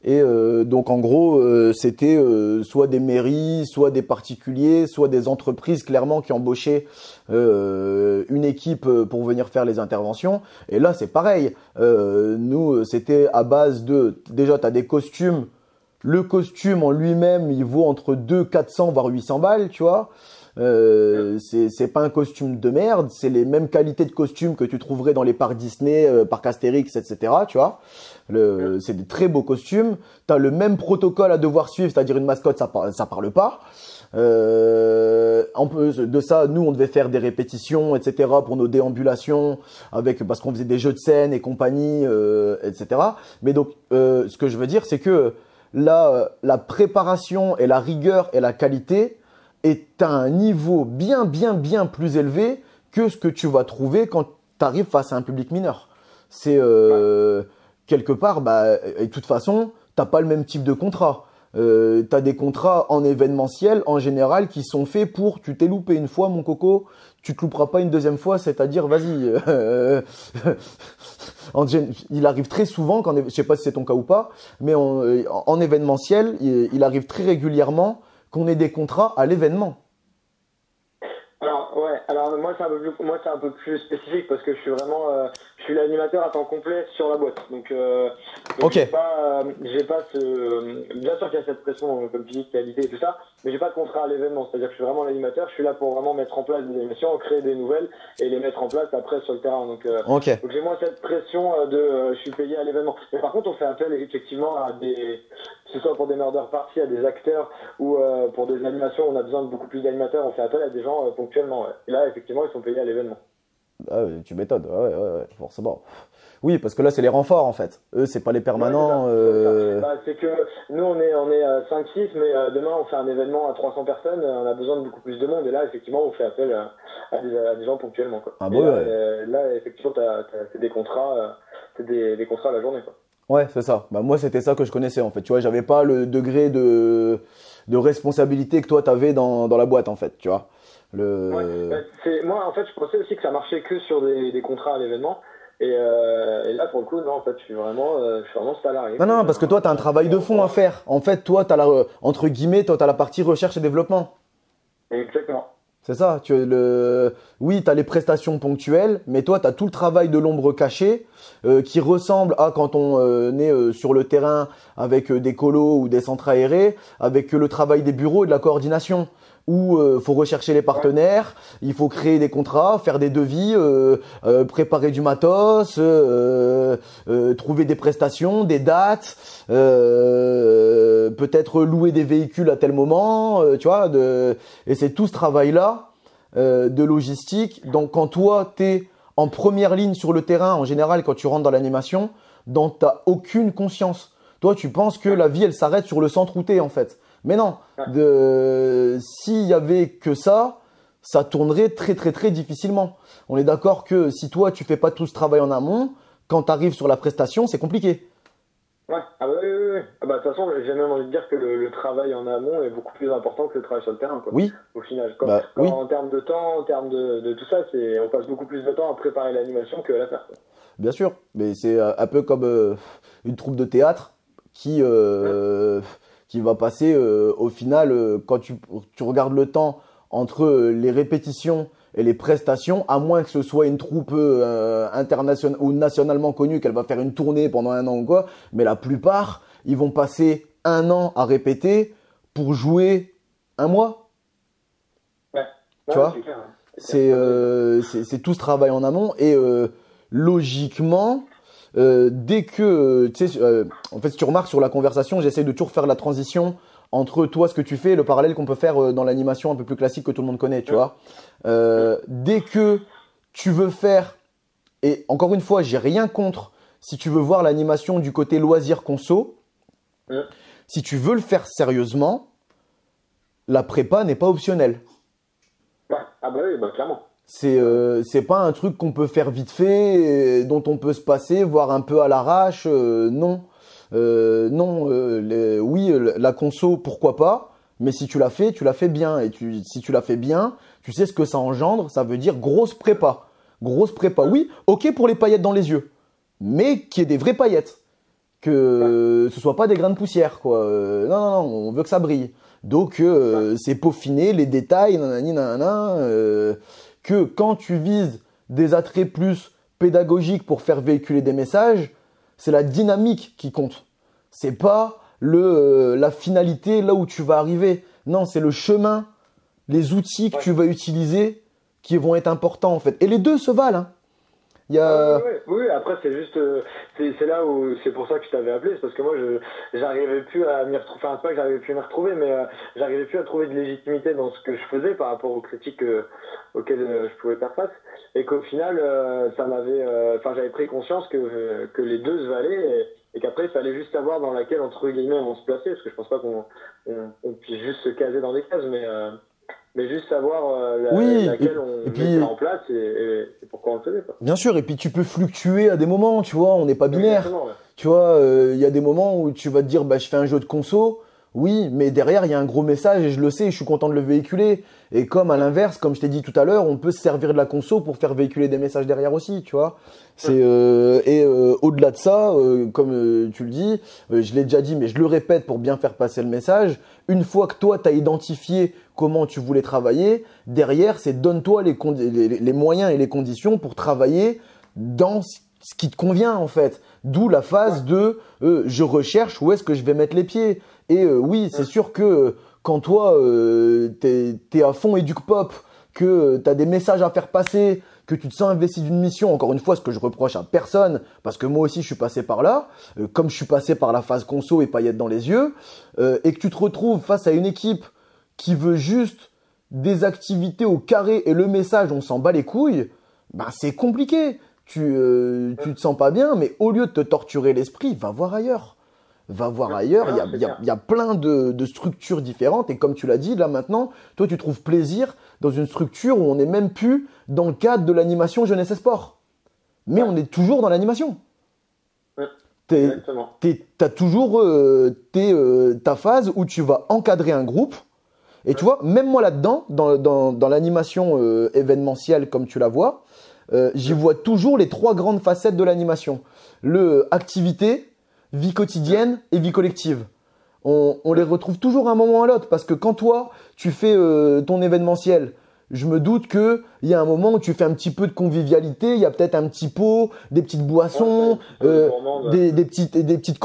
Et donc en gros, c'était soit des mairies, soit des particuliers, soit des entreprises clairement qui embauchaient une équipe pour venir faire les interventions. Et là, c'est pareil. Nous, c'était à base de… Déjà, tu as des costumes. Le costume en lui-même, il vaut entre 400 voire 800 balles, tu vois. C'est pas un costume de merde, c'est les mêmes qualités de costumes que tu trouverais dans les parcs Disney, parcs Astérix, etc. Tu vois, c'est des très beaux costumes. T'as le même protocole à devoir suivre, c'est-à-dire une mascotte, ça parle pas. En plus de ça, nous on devait faire des répétitions, etc. pour nos déambulations, parce qu'on faisait des jeux de scène et compagnie, etc. Mais donc, ce que je veux dire, c'est que là, la préparation et la rigueur et la qualité est à un niveau bien plus élevé que ce que tu vas trouver quand tu arrives face à un public mineur. C'est quelque part, et de toute façon, t'as pas le même type de contrat. T'as des contrats en événementiel en général qui sont faits pour tu t'es loupé une fois mon coco, tu te louperas pas une deuxième fois, c'est-à-dire vas-y. Il arrive très souvent, je sais pas si c'est ton cas ou pas, mais en événementiel, il arrive très régulièrement qu'on ait des contrats à l'événement. Alors moi c'est un peu plus spécifique parce que je suis l'animateur à temps complet sur la boîte. Donc okay. j'ai pas bien sûr qu'il y a cette pression comme tu dis, qualité et tout ça, mais j'ai pas de contrat à l'événement, c'est-à-dire que je suis vraiment l'animateur, je suis là pour vraiment mettre en place des animations, créer des nouvelles et les mettre en place après sur le terrain. Donc j'ai moins cette pression je suis payé à l'événement. Mais par contre on fait appel effectivement à que ce soit pour des murder parties, à des acteurs ou pour des animations, on a besoin de beaucoup plus d'animateurs, on fait appel à des gens ponctuellement. Ouais. Et là, effectivement, ils sont payés à l'événement. Ah oui, tu m'étonnes, ouais, forcément. Oui, parce que là, c'est les renforts, en fait. Eux, c'est pas les permanents. C'est que nous, on est 5-6, mais demain, on fait un événement à 300 personnes, on a besoin de beaucoup plus de monde. Et là, effectivement, on fait appel à des gens ponctuellement. Quoi. Ah bon, là, effectivement, c'est des contrats, des contrats à la journée, quoi. Ouais, c'est ça. Moi, c'était ça que je connaissais, en fait. Tu vois, j'avais pas le degré de responsabilité que toi, t'avais dans la boîte, en fait, tu vois. Moi, en fait, je pensais aussi que ça marchait que sur des contrats à l'événement. Et là, pour le coup, non, en fait, je suis vraiment salarié. Non, parce que toi, tu as un travail de fond à faire. En fait, toi, tu as entre guillemets, toi, tu as la partie recherche et développement. Exactement. C'est ça. Oui, tu as les prestations ponctuelles, mais toi, tu as tout le travail de l'ombre cachée qui ressemble à quand on est sur le terrain avec des colos ou des centres aérés, avec le travail des bureaux et de la coordination, où faut rechercher les partenaires, il faut créer des contrats, faire des devis, préparer du matos, trouver des prestations, des dates, peut-être louer des véhicules à tel moment, tu vois. Et c'est tout ce travail-là de logistique. Donc quand toi, tu es en première ligne sur le terrain, en général, quand tu rentres dans l'animation, dont tu n'as aucune conscience. Toi, tu penses que la vie, elle s'arrête sur le centre où tu es, en fait. Mais non, s'il y avait que ça tournerait très très très difficilement. On est d'accord que si toi tu fais pas tout ce travail en amont, quand tu arrives sur la prestation, c'est compliqué. Ouais, ah bah oui, oui, oui. Ah bah, de toute façon, j'ai même envie de dire que le travail en amont est beaucoup plus important que le travail sur le terrain, quoi. Oui. Au final, Oui. en termes de temps, en termes de tout ça, on passe beaucoup plus de temps à préparer l'animation que à la faire, quoi. Bien sûr, mais c'est un peu comme une troupe de théâtre qui va passer au final, quand tu regardes le temps entre les répétitions et les prestations, à moins que ce soit une troupe internationale ou nationalement connue, qu'elle va faire une tournée pendant 1 an ou quoi, mais la plupart, ils vont passer 1 an à répéter pour jouer 1 mois. Ouais. Tu vois, c'est tout ce travail en amont et logiquement, dès que, tu sais, en fait, si tu remarques sur la conversation, j'essaie de toujours faire la transition entre toi, ce que tu fais, et le parallèle qu'on peut faire dans l'animation un peu plus classique que tout le monde connaît, tu vois. Dès que tu veux faire, et encore une fois, j'ai rien contre si tu veux voir l'animation du côté loisir conso, si tu veux le faire sérieusement, la prépa n'est pas optionnelle. Ouais. Ah bah oui, bah clairement. C'est pas un truc qu'on peut faire vite fait, dont on peut se passer, voire un peu à l'arrache. Non, oui, la conso, pourquoi pas. Mais si tu l'as fait bien. Et si tu l'as fait bien, tu sais ce que ça engendre. Ça veut dire grosse prépa. Grosse prépa. Oui, ok pour les paillettes dans les yeux, mais qu'il y ait des vraies paillettes. Que ce soit pas des grains de poussière, quoi. Non, on veut que ça brille. Donc c'est peaufiner les détails, nanani, nanana. Que quand tu vises des attraits plus pédagogiques pour faire véhiculer des messages, c'est la dynamique qui compte. C'est pas la finalité, là où tu vas arriver. Non, c'est le chemin, les outils que tu vas utiliser qui vont être importants en fait. Et les deux se valent, hein. Oui, après c'est juste, c'est là où c'est pour ça que je t'avais appelé, c'est parce que moi j'arrivais plus à m'y retrouver, enfin c'est pas que j'arrivais plus à m'y retrouver, mais j'arrivais plus à trouver de légitimité dans ce que je faisais par rapport aux critiques auxquelles je pouvais faire face, et qu'au final j'avais pris conscience que les deux se valaient et qu'après il fallait juste savoir dans laquelle entre guillemets on se plaçait, parce que je pense pas qu'on puisse juste se caser dans des cases, mais juste savoir laquelle on mettait en place et pourquoi on le faisait, quoi. Bien sûr, et puis tu peux fluctuer à des moments, tu vois, on n'est pas binaire. Ouais. Tu vois, il y a des moments où tu vas te dire, bah, je fais un jeu de conso, oui, mais derrière, il y a un gros message et je le sais, je suis content de le véhiculer. Et comme à l'inverse, comme je t'ai dit tout à l'heure, on peut se servir de la conso pour faire véhiculer des messages derrière aussi, tu vois. Au-delà de ça, comme tu le dis, je l'ai déjà dit, mais je le répète pour bien faire passer le message. Une fois que toi, tu as identifié comment tu voulais travailler, derrière, c'est donne-toi les moyens et les conditions pour travailler dans ce qui te convient, en fait. D'où la phase de je recherche où est-ce que je vais mettre les pieds. Et oui, c'est sûr que quand toi, t'es à fond éduc pop, que t'as des messages à faire passer, que tu te sens investi d'une mission, encore une fois, ce que je reproche à personne, parce que moi aussi je suis passé par là, comme je suis passé par la phase conso et paillettes dans les yeux, et que tu te retrouves face à une équipe qui veut juste des activités au carré et le message, on s'en bat les couilles, ben c'est compliqué. Tu te sens pas bien, mais au lieu de te torturer l'esprit, va voir ailleurs. Va voir ailleurs, il y a plein de structures différentes et comme tu l'as dit, là maintenant, toi tu trouves plaisir dans une structure où on n'est même plus dans le cadre de l'animation jeunesse et sport. Mais on est toujours dans l'animation. T'as toujours ta phase où tu vas encadrer un groupe et tu vois, même moi là-dedans, dans l'animation événementielle comme tu la vois, j'y vois toujours les 3 grandes facettes de l'animation. Le activité, vie quotidienne et vie collective. On les retrouve toujours à un moment ou à l'autre parce que quand toi, tu fais ton événementiel, je me doute que il y a un moment où tu fais un petit peu de convivialité, il y a peut-être un petit pot, des petites boissons, des petites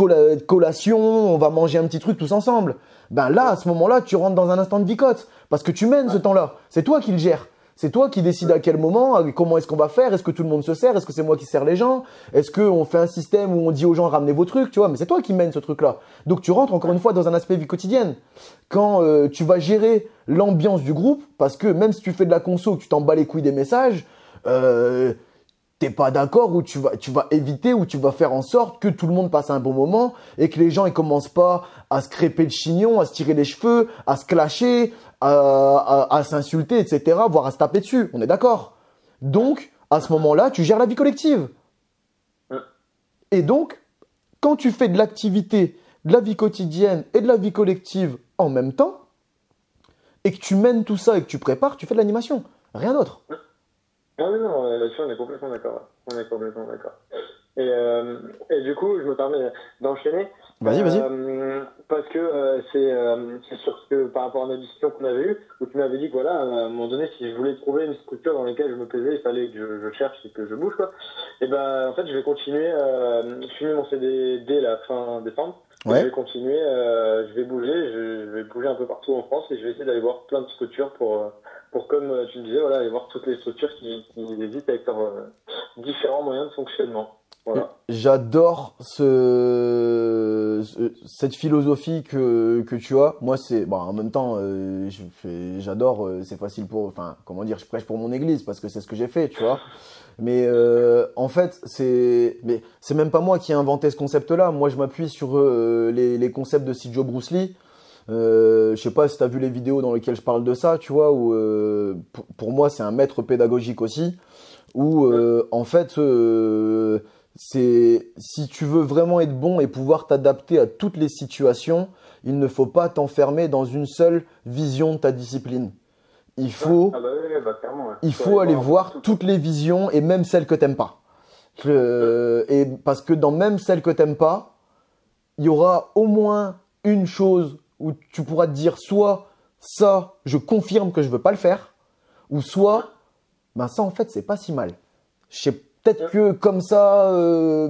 collations, on va manger un petit truc tous ensemble. Ben là, à ce moment-là, tu rentres dans un instant de bicote parce que tu mènes ce temps-là. C'est toi qui le gères. C'est toi qui décides à quel moment, comment est-ce qu'on va faire, est-ce que tout le monde se sert, est-ce que c'est moi qui sers les gens, est-ce qu'on fait un système où on dit aux gens ramenez vos trucs, tu vois, mais c'est toi qui mènes ce truc-là. Donc tu rentres encore une fois dans un aspect vie quotidienne. Quand tu vas gérer l'ambiance du groupe, parce que même si tu fais de la conso, que tu t'en bats les couilles des messages, t'es pas d'accord ou tu vas éviter ou tu vas faire en sorte que tout le monde passe un bon moment et que les gens ils commencent pas à se crêper le chignon, à se tirer les cheveux, à se clasher, à s'insulter, etc., voire à se taper dessus. On est d'accord. Donc, à ce moment-là, tu gères la vie collective. Et donc, quand tu fais de l'activité, de la vie quotidienne et de la vie collective en même temps, et que tu mènes tout ça et que tu prépares, tu fais de l'animation. Rien d'autre. Ah oui, non, là-dessus, on est complètement d'accord. On est complètement d'accord. Et du coup, je me permets d'enchaîner. Vas-y, vas-y. Parce que c'est sur ce que, par rapport à notre discussion qu'on avait eue, où tu m'avais dit que voilà, à un moment donné, si je voulais trouver une structure dans laquelle je me plaisais, il fallait que je cherche et que je bouge, quoi. Et ben, en fait, je vais continuer. Je finis mon CDD dès la fin décembre. Ouais. Je vais continuer, je vais bouger, je vais bouger un peu partout en France et je vais essayer d'aller voir plein de structures pour comme tu le disais, voilà, aller voir toutes les structures qui existent avec leurs différents moyens de fonctionnement. Voilà. J'adore cette philosophie que tu as. Moi, c'est bon, en même temps, j'adore. C'est facile enfin, comment dire, je prêche pour mon église parce que c'est ce que j'ai fait, tu vois. Mais en fait, mais c'est même pas moi qui ai inventé ce concept-là. Moi, je m'appuie sur les concepts de Sijo Bruce Lee. Je sais pas si tu as vu les vidéos dans lesquelles je parle de ça, tu vois, où pour moi, c'est un maître pédagogique aussi, où en fait, si tu veux vraiment être bon et pouvoir t'adapter à toutes les situations, il ne faut pas t'enfermer dans une seule vision de ta discipline. Il faut aller voir toutes les visions et même celles que t'aimes pas. Et parce que dans même celles que t'aimes pas, il y aura au moins une chose où tu pourras te dire soit ça, je confirme que je veux pas le faire, ou soit ben ça en fait c'est pas si mal. Je sais peut-être que comme ça,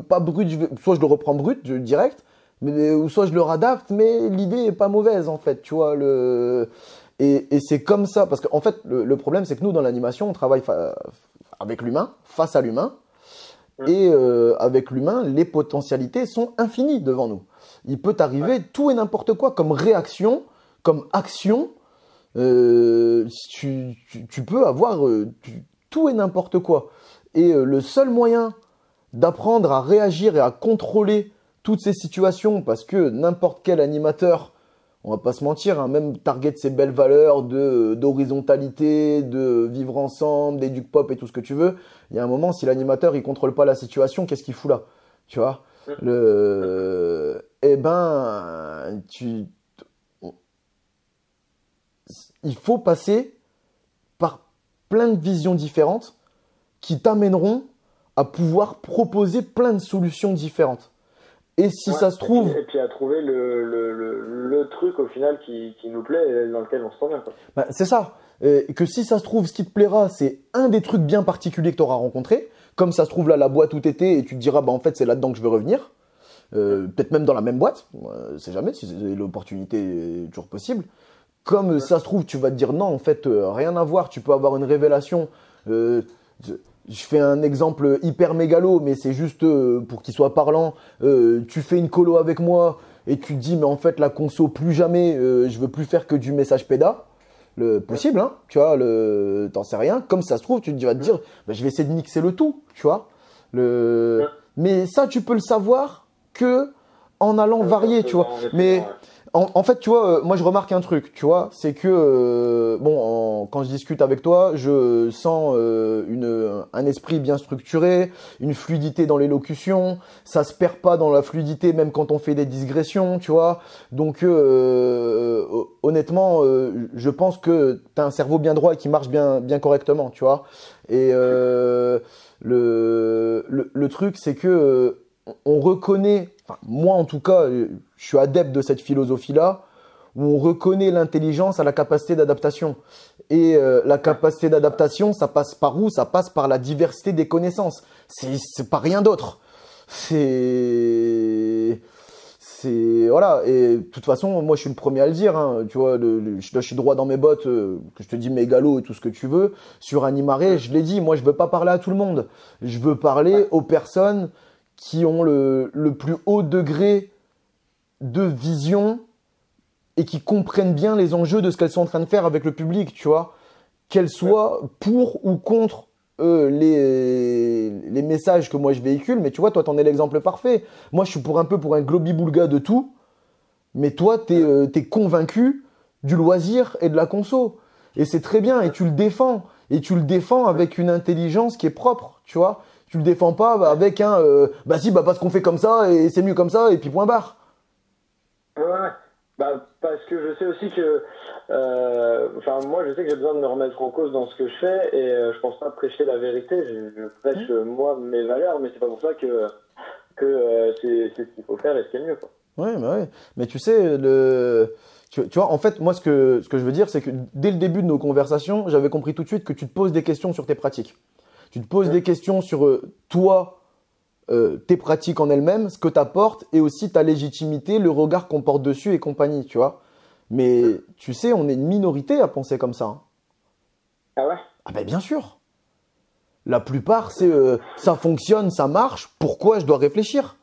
pas brut, soit je le reprends brut direct, ou soit je le réadapte, mais l'idée est pas mauvaise en fait, tu vois. Et c'est comme ça, parce qu'en fait le problème c'est que nous dans l'animation on travaille avec l'humain, face à l'humain, et avec l'humain les potentialités sont infinies devant nous. Il peut t'arriver tout et n'importe quoi comme réaction, comme action. Tu peux avoir tout et n'importe quoi. Et le seul moyen d'apprendre à réagir et à contrôler toutes ces situations, parce que n'importe quel animateur, on va pas se mentir, hein, même target ses belles valeurs d'horizontalité, de vivre ensemble, d'éduc pop et tout ce que tu veux, il y a un moment, si l'animateur il contrôle pas la situation, qu'est-ce qu'il fout là? Tu vois? Eh ben, il faut passer par plein de visions différentes qui t'amèneront à pouvoir proposer plein de solutions différentes. Et si ça se trouve... Et puis à trouver le truc au final qui nous plaît et dans lequel on se sent bien. Ben, c'est ça. Que si ça se trouve, ce qui te plaira, c'est un des trucs bien particuliers que tu auras rencontré. Comme ça se trouve là, la boîte où tu étais et tu te diras, bah, en fait, c'est là-dedans que je veux revenir. Peut-être même dans la même boîte. C'est jamais, si l'opportunité est toujours possible. Comme ça se trouve, tu vas te dire, non, en fait, rien à voir. Tu peux avoir une révélation. Je fais un exemple hyper mégalo, mais c'est juste pour qu'il soit parlant. Tu fais une colo avec moi et tu te dis, mais en fait, la conso, plus jamais, je veux plus faire que du message péda. Possible, hein, tu vois, t'en sais rien. Comme ça se trouve, tu vas te dire, bah, je vais essayer de mixer le tout, tu vois. Mais ça, tu peux le savoir que en allant varier, tu vois. Mais en fait, tu vois, moi je remarque un truc, tu vois, c'est que quand je discute avec toi, je sens un esprit bien structuré, une fluidité dans l'élocution, ça se perd pas dans la fluidité même quand on fait des digressions, tu vois. Donc honnêtement, je pense que tu as un cerveau bien droit et qui marche bien correctement, tu vois. Et le truc, c'est que on reconnaît, enfin, moi en tout cas, je suis adepte de cette philosophie-là, où on reconnaît l'intelligence à la capacité d'adaptation. Et la capacité d'adaptation, ça passe par où? Ça passe par la diversité des connaissances. C'est pas rien d'autre. Voilà. Et de toute façon, moi, je suis le premier à le dire. Hein. Tu vois, je suis droit dans mes bottes, que je te dis mégalo et tout ce que tu veux. Sur Animaré, je l'ai dit, moi, je veux pas parler à tout le monde. Je veux parler aux personnes qui ont le plus haut degré de vision et qui comprennent bien les enjeux de ce qu'elles sont en train de faire avec le public, tu vois. Qu'elles soient pour ou contre les messages que moi je véhicule, mais tu vois, toi, t'en es l'exemple parfait. Moi, je suis un peu pour un globi-boulga de tout, mais toi, t'es convaincu du loisir et de la conso. Et c'est très bien, et tu le défends. Et tu le défends avec une intelligence qui est propre, tu vois. Tu le défends pas avec parce qu'on fait comme ça, et c'est mieux comme ça, et puis point barre. Ouais. Parce que je sais aussi que, moi, je sais que j'ai besoin de me remettre en cause dans ce que je fais, et je pense pas prêcher la vérité. Je prêche, moi, mes valeurs, mais c'est pas pour ça que c'est ce qu'il faut faire et ce qui est mieux, quoi. Ouais. Mais tu sais, tu vois, en fait, moi, ce que je veux dire, c'est que dès le début de nos conversations, j'avais compris tout de suite que tu te poses des questions sur tes pratiques. Tu te poses des questions sur toi, tes pratiques en elles-mêmes, ce que tu apportes et aussi ta légitimité, le regard qu'on porte dessus et compagnie, tu vois. Mais tu sais, on est une minorité à penser comme ça. Hein. Ah ouais? Ah ben bien sûr. La plupart, c'est ça fonctionne, ça marche, pourquoi je dois réfléchir?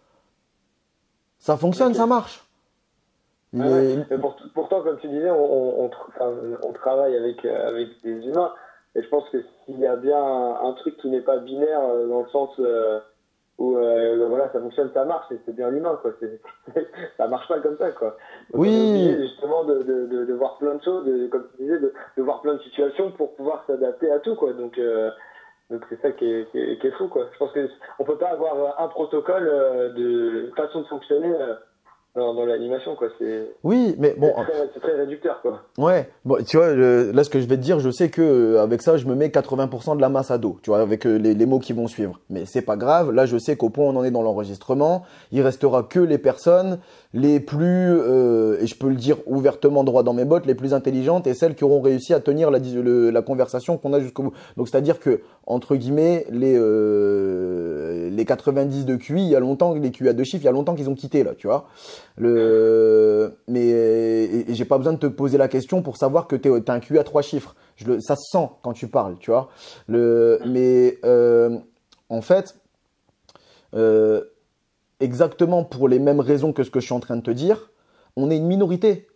Ça fonctionne, ça marche. Ouais. Mais pourtant, comme tu disais, on travaille avec des humains. Et je pense que s'il y a bien un truc qui n'est pas binaire, dans le sens où voilà, ça fonctionne, ça marche, c'est bien l'humain, quoi. Ça marche pas comme ça, quoi. Donc oui. on est obligé justement de voir plein de choses, comme tu disais, de voir plein de situations pour pouvoir s'adapter à tout, quoi. Donc c'est ça qui est fou, quoi. Je pense que on peut pas avoir un protocole de façon de fonctionner dans l'animation, quoi. Oui, mais bon. C'est très réducteur, quoi. Ouais. Bon, tu vois, là, ce que je vais te dire, je sais que avec ça, je me mets 80% de la masse à dos, tu vois, avec les mots qui vont suivre. Mais c'est pas grave. Là, je sais qu'au point où on en est dans l'enregistrement, il restera que les personnes les plus, et je peux le dire ouvertement droit dans mes bottes, les plus intelligentes et celles qui auront réussi à tenir la conversation qu'on a jusqu'au bout. Donc, c'est-à-dire que, entre guillemets, les 90 de QI, il y a longtemps, les QI à deux chiffres, il y a longtemps qu'ils ont quitté, là, tu vois. Mais j'ai pas besoin de te poser la question pour savoir que t'as un QI à 3 chiffres. Ça se sent quand tu parles, tu vois. Mais en fait, exactement pour les mêmes raisons que ce que je suis en train de te dire, on est une minorité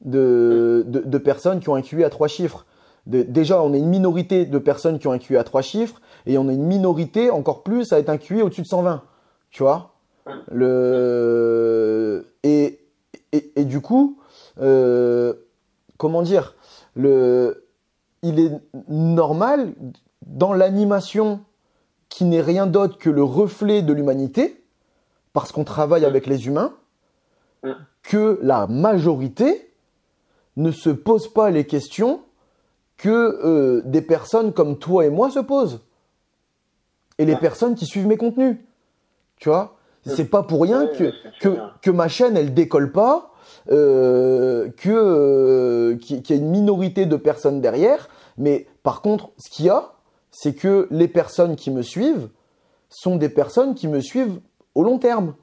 de personnes qui ont un QI à 3 chiffres. Déjà, on est une minorité de personnes qui ont un QI à 3 chiffres et on est une minorité encore plus à être un QI au-dessus de 120, tu vois. Et du coup, comment dire, il est normal dans l'animation qui n'est rien d'autre que le reflet de l'humanité, parce qu'on travaille avec les humains, que la majorité ne se pose pas les questions que des personnes comme toi et moi se posent. Et les personnes qui suivent mes contenus. Tu vois? C'est pas pour rien que ma chaîne, elle décolle pas, qu'il y a une minorité de personnes derrière. Mais par contre, ce qu'il y a, c'est que les personnes qui me suivent sont des personnes qui me suivent au long terme.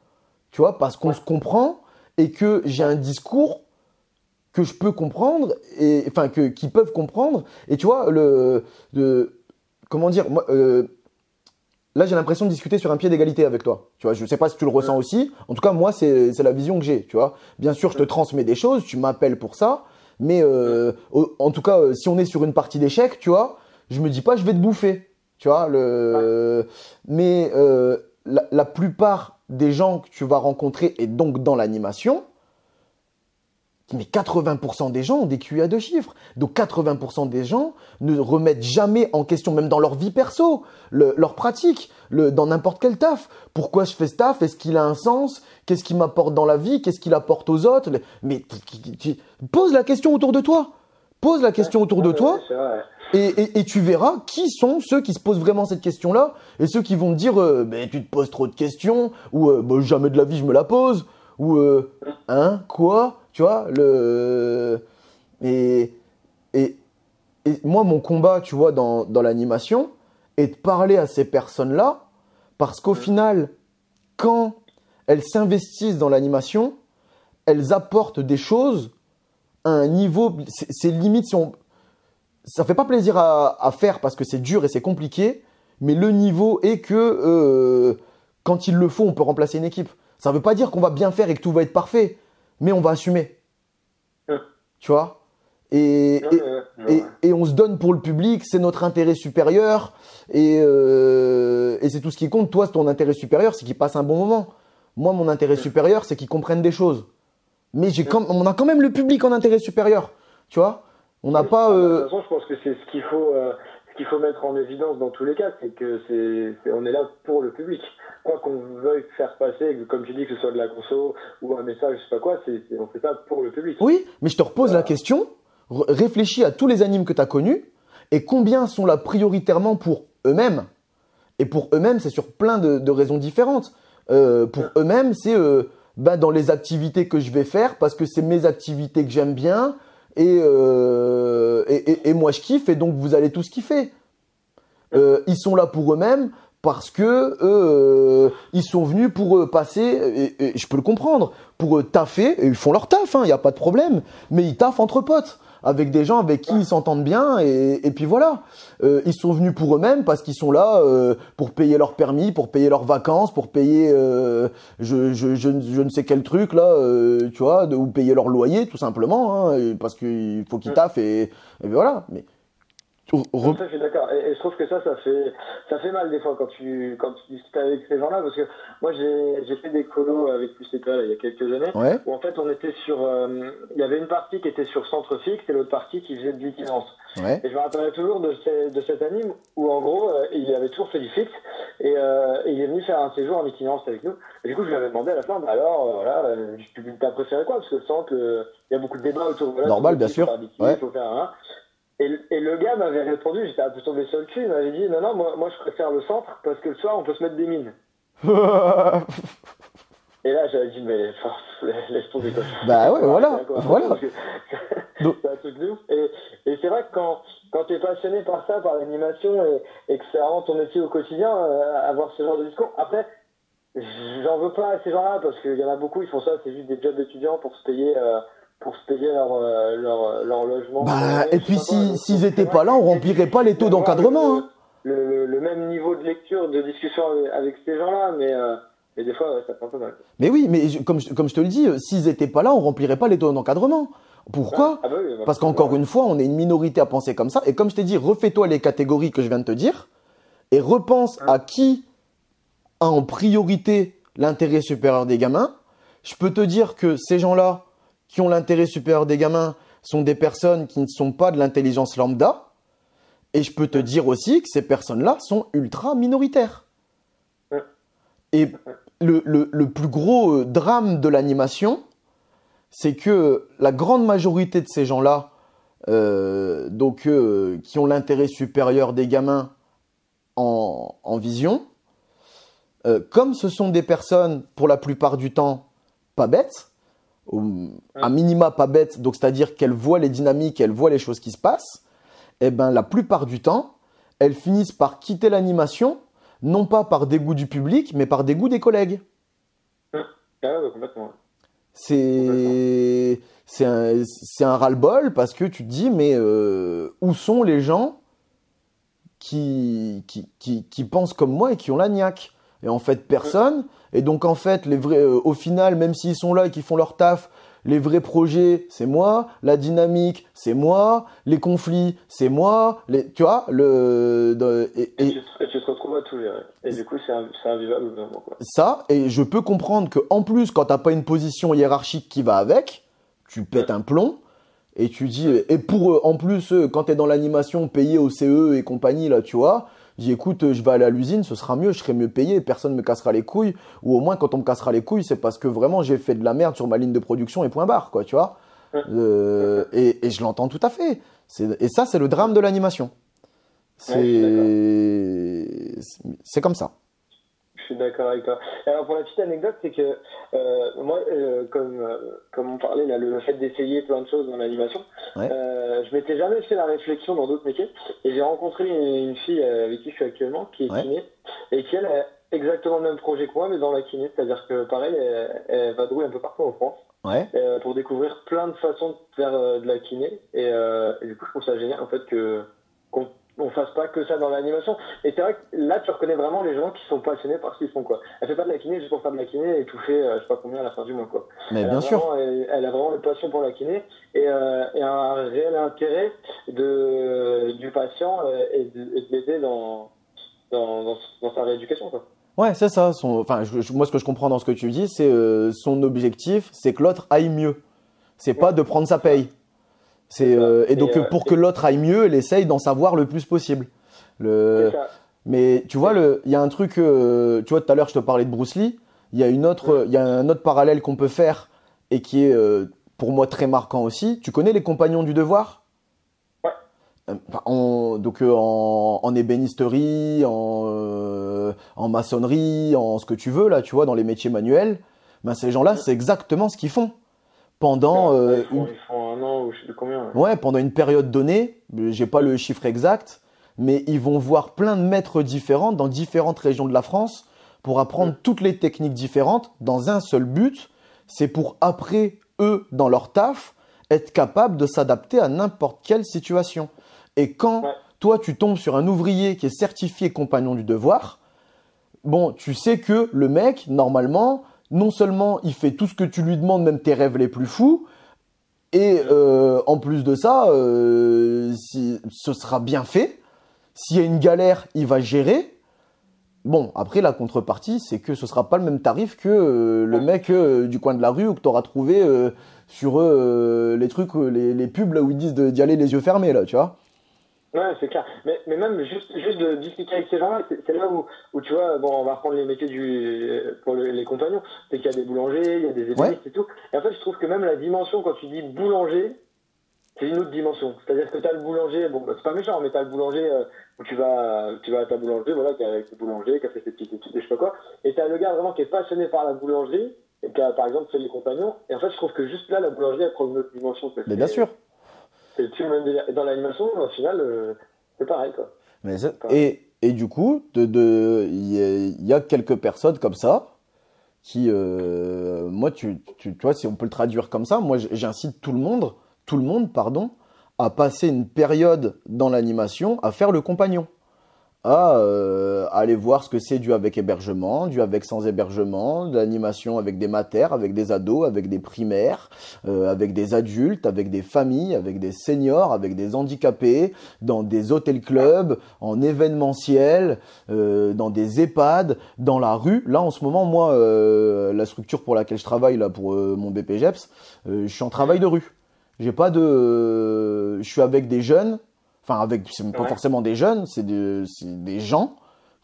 Tu vois, parce qu'on se comprend et que j'ai un discours que je peux comprendre et enfin qu'ils peuvent comprendre. Et tu vois, comment dire, moi, là, j'ai l'impression de discuter sur un pied d'égalité avec toi. Tu vois, je sais pas si tu le ressens aussi. En tout cas, moi, c'est la vision que j'ai. Tu vois, bien sûr, je te transmets des choses, tu m'appelles pour ça, mais en tout cas, si on est sur une partie d'échecs, tu vois, je me dis pas je vais te bouffer. Tu vois, mais la plupart des gens que tu vas rencontrer et donc dans l'animation, mais 80% des gens ont des QI à deux chiffres. Donc 80% des gens ne remettent jamais en question, même dans leur vie perso, leur pratique, dans n'importe quel taf. Pourquoi je fais ce taf? Est-ce qu'il a un sens? Qu'est-ce qu'il m'apporte dans la vie? Qu'est-ce qu'il apporte aux autres? Mais pose la question autour de toi. Pose la question autour de toi et tu verras qui sont ceux qui se posent vraiment cette question-là et ceux qui vont te dire mais tu te poses trop de questions ou jamais de la vie je me la pose ou quoi? Tu vois, et, et, et moi, mon combat, tu vois, dans l'animation, est de parler à ces personnes-là, parce qu'au final, quand elles s'investissent dans l'animation, elles apportent des choses à un niveau, c'est limite si on, ça fait pas plaisir à faire parce que c'est dur et c'est compliqué, mais le niveau est que quand il le faut, on peut remplacer une équipe. Ça veut pas dire qu'on va bien faire et que tout va être parfait, mais on va assumer. Tu vois? Et on se donne pour le public, c'est notre intérêt supérieur, et c'est tout ce qui compte. Toi, c'est ton intérêt supérieur, c'est qu'ils passent un bon moment. Moi, mon intérêt supérieur, c'est qu'ils comprennent des choses. Mais on a quand même le public en intérêt supérieur, tu vois. On n'a pas. De toute façon, je pense que c'est ce qu'il faut mettre en évidence dans tous les cas, c'est que on est là pour le public. Quoi qu'on veuille faire passer, comme tu dis, que ce soit de la conso ou un message, je sais pas quoi, on fait ça pour le public. Oui, mais je te repose la question. Réfléchis à tous les animes que tu as connus et combien sont là prioritairement pour eux-mêmes. Et pour eux-mêmes, c'est sur plein de raisons différentes. Pour eux-mêmes, c'est dans les activités que je vais faire parce que c'est mes activités que j'aime bien et moi je kiffe et donc vous allez tous kiffer. Ils sont là pour eux-mêmes parce que ils sont venus pour passer, et je peux le comprendre, pour taffer, et ils font leur taf, il n'y a pas de problème, mais ils taffent entre potes, avec des gens avec qui ils s'entendent bien, et puis voilà. Ils sont venus pour eux-mêmes parce qu'ils sont là pour payer leur permis, pour payer leurs vacances, pour payer je ne sais quel truc là, tu vois, ou payer leur loyer tout simplement, parce qu'il faut qu'ils taffent, et voilà. Mais Ça, je suis d'accord. Et je trouve que ça fait mal des fois quand tu discutes avec ces gens-là, parce que moi j'ai fait des colos avec Pucepa il y a quelques années, ouais. où en fait on était sur, il y avait une partie qui était sur centre fixe et l'autre partie qui faisait de l'itinérance. Ouais. Et je me rappellerai toujours de cet anime où en gros il avait toujours fait du fixe et il est venu faire un séjour en itinérance avec nous. Et du coup je lui avais demandé à la fin, bah alors voilà, t'as préféré quoi? Parce que je sens que il y a beaucoup de débats autour de normal, bien sûr. Il faut faire un. Et le gars m'avait répondu, j'étais un peu tombé sur le cul, il m'avait dit non, moi je préfère le centre parce que le soir on peut se mettre des mines. Et là j'avais dit mais laisse tomber quoi. Bah ouais, voilà. C'est un truc de ouf. Et c'est vrai que quand t'es passionné par ça, par l'animation et que c'est vraiment ton métier au quotidien, avoir ce genre de discours. Après, j'en veux pas à ces gens-là parce qu'il y en a beaucoup, ils font ça, c'est juste des jobs d'étudiants pour se payer leur logement. Et puis s'ils étaient pas là, on remplirait pas les taux d'encadrement. Le même niveau de lecture, de discussion avec ces gens-là, mais des fois, ça prend pas mal. Mais oui, mais comme je te le dis, s'ils étaient pas là, on remplirait pas les taux d'encadrement. Pourquoi? Parce qu'encore une fois, on est une minorité à penser comme ça. Et comme je t'ai dit, refais-toi les catégories que je viens de te dire et repense à qui a en priorité l'intérêt supérieur des gamins. Je peux te dire que ces gens-là qui ont l'intérêt supérieur des gamins sont des personnes qui ne sont pas de l'intelligence lambda. Et je peux te dire aussi que ces personnes-là sont ultra minoritaires. Et le plus gros drame de l'animation, c'est que la grande majorité de ces gens-là, qui ont l'intérêt supérieur des gamins en vision, comme ce sont des personnes, pour la plupart du temps, pas bêtes, à minima pas bêtes, donc c'est-à-dire qu'elles voient les dynamiques, elles voient les choses qui se passent, et la plupart du temps, elles finissent par quitter l'animation, non pas par dégoût du public, mais par dégoût des collègues. Complètement. C'est un ras-le-bol parce que tu te dis, mais où sont les gens qui pensent comme moi et qui ont la niaque? Et en fait, personne. Et donc, en fait, les vrais, au final, même s'ils sont là et qu'ils font leur taf, les vrais projets, c'est moi. La dynamique, c'est moi. Les conflits, c'est moi. Tu vois, tu te retrouves à tout gérer. Et du coup, c'est invivable. Quoi. Ça, et je peux comprendre qu'en plus, quand t'as pas une position hiérarchique qui va avec, tu pètes un plomb. Et tu dis, et pour en plus, quand t'es dans l'animation, payé au CE et compagnie, là, tu vois, je dis, écoute, je vais aller à l'usine, ce sera mieux, je serai mieux payé, personne me cassera les couilles. Ou au moins, quand on me cassera les couilles, c'est parce que vraiment, j'ai fait de la merde sur ma ligne de production et point barre, quoi, tu vois. Et je l'entends tout à fait. Et ça, c'est le drame de l'animation. C'est comme ça. Je suis d'accord avec toi. Alors pour la petite anecdote, c'est que moi, comme on parlait là, le fait d'essayer plein de choses dans l'animation, Ouais. je m'étais jamais fait la réflexion dans d'autres métiers. Et j'ai rencontré une fille avec qui je suis actuellement, qui est Ouais. kiné, et qui elle a exactement le même projet que moi, mais dans la kiné. C'est-à-dire que pareil, elle vadrouille un peu partout en France Ouais. pour découvrir plein de façons de faire de la kiné. Et du coup, je trouve ça génial en fait qu'on on fasse pas que ça dans l'animation. Et c'est vrai que là, tu reconnais vraiment les gens qui sont passionnés par ce qu'ils font, quoi. Elle fait pas de la kiné juste pour faire de la kiné et toucher, je sais pas combien à la fin du mois, quoi. Mais bien sûr. Elle a vraiment une passion pour la kiné et un réel intérêt du patient et de l'aider dans sa rééducation, quoi. Ouais, c'est ça. Enfin, moi, ce que je comprends dans ce que tu dis, c'est son objectif, c'est que l'autre aille mieux. C'est pas de prendre sa paye. Et donc, pour que l'autre aille mieux, elle essaye d'en savoir le plus possible. C'est ça. Mais tu vois, il y a un truc, tu vois, tout à l'heure, je te parlais de Bruce Lee. Il y a un autre parallèle qu'on peut faire et qui est, pour moi, très marquant aussi. Tu connais les Compagnons du Devoir? Ouais. En ébénisterie, en maçonnerie, en ce que tu veux, là, tu vois, dans les métiers manuels. Ben, ces gens-là, c'est exactement ce qu'ils font. Pendant Ils font un an ou je sais plus combien. Ouais, pendant une période donnée, j'ai pas le chiffre exact, mais ils vont voir plein de maîtres différents dans différentes régions de la France pour apprendre toutes les techniques différentes dans un seul but, c'est pour après eux dans leur taf être capables de s'adapter à n'importe quelle situation. Et quand toi tu tombes sur un ouvrier qui est certifié compagnon du devoir, bon, tu sais que le mec normalement, non seulement il fait tout ce que tu lui demandes, même tes rêves les plus fous, et en plus de ça, ce sera bien fait. S'il y a une galère, il va gérer. Bon, après, la contrepartie, c'est que ce sera pas le même tarif que le mec du coin de la rue ou que tu auras trouvé sur les trucs, les pubs là où ils disent d'y aller les yeux fermés, là, tu vois. Ouais, c'est clair. Mais même juste de discuter avec ces gens-là, c'est là où tu vois, bon, on va reprendre les métiers pour les compagnons. C'est qu'il y a des boulangers, il y a des ébénistes et tout. Et en fait, je trouve que même la dimension, quand tu dis boulanger, c'est une autre dimension. C'est-à-dire que tu as le boulanger, bon, bah, c'est pas méchant, mais tu as le boulanger où tu vas à ta boulangerie, voilà, qui est avec le boulanger, qui a fait ses petites études et je sais pas quoi. Et tu as le gars vraiment qui est passionné par la boulangerie, et qui a par exemple fait les compagnons. Et en fait, je trouve que juste là, la boulangerie, elle prend une autre dimension. Mais bien sûr. C'est le même délire. Et dans l'animation, au final, c'est pareil, quoi. Et du coup, il y a quelques personnes comme ça qui, moi, tu vois, si on peut le traduire comme ça, moi, j'incite tout le monde, pardon, à passer une période dans l'animation à faire le compagnon. À aller voir ce que c'est du avec hébergement, du avec sans hébergement, de l'animation avec des matères, avec des ados, avec des primaires, avec des adultes, avec des familles, avec des seniors, avec des handicapés, dans des hôtels-clubs, en événementiel, dans des EHPAD, dans la rue. Là, en ce moment, moi, la structure pour laquelle je travaille, là, pour mon BPGEPS, je suis en travail de rue. Je suis avec des jeunes. Enfin, c'est pas forcément des jeunes, c'est des gens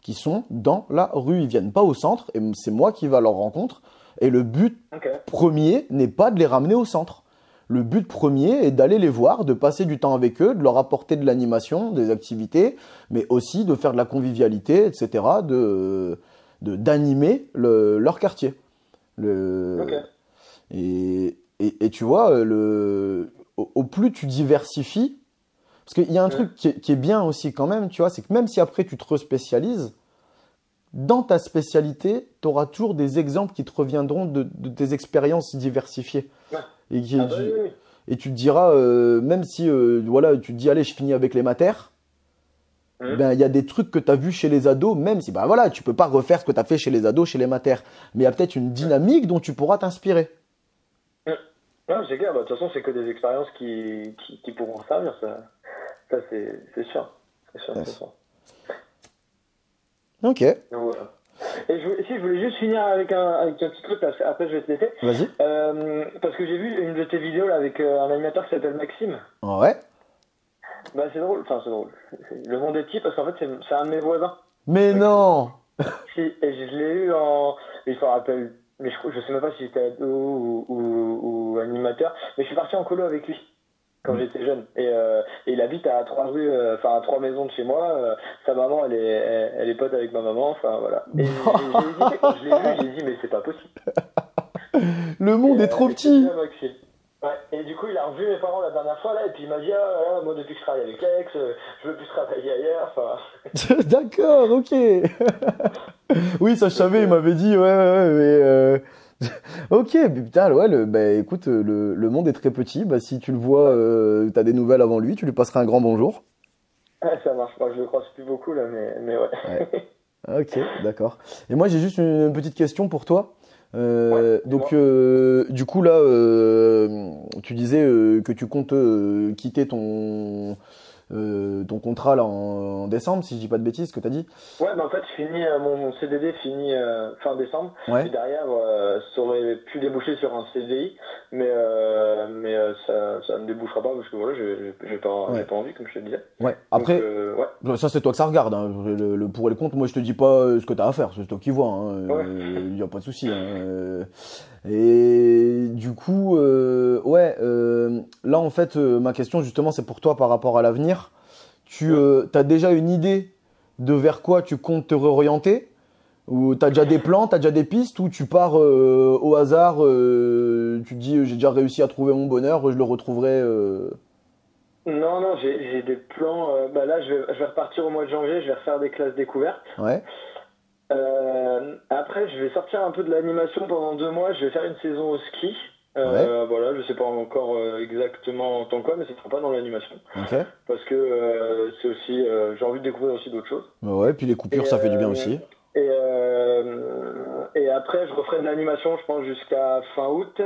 qui sont dans la rue. Ils viennent pas au centre et c'est moi qui vais à leur rencontre. Et le but premier n'est pas de les ramener au centre. Le but premier est d'aller les voir, de passer du temps avec eux, de leur apporter de l'animation, des activités, mais aussi de faire de la convivialité, etc., d'animer leur quartier. Et tu vois, au plus tu diversifies, parce qu'il y a un truc qui est bien aussi quand même, tu vois, c'est que même si après tu te respécialises, dans ta spécialité, tu auras toujours des exemples qui te reviendront de tes expériences diversifiées. Ouais. Et tu te diras, même si voilà, tu te dis, allez, je finis avec les matères, ben, il y a des trucs que tu as vus chez les ados, même si, ben voilà, tu peux pas refaire ce que tu as fait chez les ados, chez les matères, mais il y a peut-être une dynamique dont tu pourras t'inspirer. Non, c'est clair, de toute façon, c'est que des expériences qui pourront servir, ça. Ça, c'est sûr. C'est sûr. Ok. Donc, voilà. Et je voulais juste finir avec un petit truc, après je vais te laisser. Vas-y. Parce que j'ai vu une de tes vidéos là, avec un animateur qui s'appelle Maxime. Ouais. Bah c'est drôle, c'est drôle. Le monde est petit parce qu'en fait c'est un de mes voisins. Mais Maxime. Non. Si, et je l'ai eu il se rappelle, mais je sais même pas si j'étais ado ou animateur, mais je suis parti en colo avec lui. quand j'étais jeune. Et il habite à 3 rues, enfin à 3 maisons de chez moi. Sa maman, elle est pote avec ma maman. Enfin voilà. Et j'ai hésité quand je l'ai vu, j'ai dit mais c'est pas possible. Le monde est trop et c'est petit. bien Maxime. Ouais. Et du coup, il a revu mes parents la dernière fois là, et puis il m'a dit ah, moi depuis que je travaille avec l'ex, je veux plus travailler ailleurs. Enfin. D'accord, ok. Oui, ça je savais, il m'avait dit, ouais, mais ok, mais putain, ouais, bah écoute, le monde est très petit, bah si tu le vois, t'as des nouvelles avant lui, tu lui passeras un grand bonjour. Ouais, ça marche pas, je le croise plus beaucoup là, mais ouais. Ouais. Ok, d'accord. Et moi j'ai juste une petite question pour toi. Ouais, Donc dis-moi. du coup là, tu disais que tu comptes quitter ton contrat là en décembre, si je dis pas de bêtises, ce que t'as dit. Ouais, bah en fait, je finis, mon CDD finit fin décembre. Ouais. Et derrière, ça aurait pu déboucher sur un CDI, mais ça ne débouchera pas parce que voilà, j'ai Ouais. pas envie, comme je te disais. Ouais. Donc, Après, ouais, ça c'est toi que ça regarde, hein. Le pour et le contre, moi je te dis pas ce que t'as à faire, c'est toi qui vois, hein. ouais. Y a pas de souci, hein. Et du coup, ouais, là en fait, ma question justement c'est pour toi par rapport à l'avenir. Tu as déjà une idée de vers quoi tu comptes te réorienter? Ou t'as déjà des plans, t'as déjà des pistes, ou tu pars au hasard, tu te dis j'ai déjà réussi à trouver mon bonheur, je le retrouverai. Non, non, j'ai des plans. Bah là, je vais repartir au mois de janvier, je vais refaire des classes découvertes. Ouais, Après, je vais sortir un peu de l'animation pendant 2 mois, je vais faire une saison au ski. ouais, Voilà, je sais pas encore exactement en tant que quoi, mais ce sera pas dans l'animation. ok. Parce que c'est aussi, j'ai envie de découvrir aussi d'autres choses. Bah ouais, puis les Et, coupures ça fait du bien aussi. et après, je referai de l'animation, je pense, jusqu'à fin août.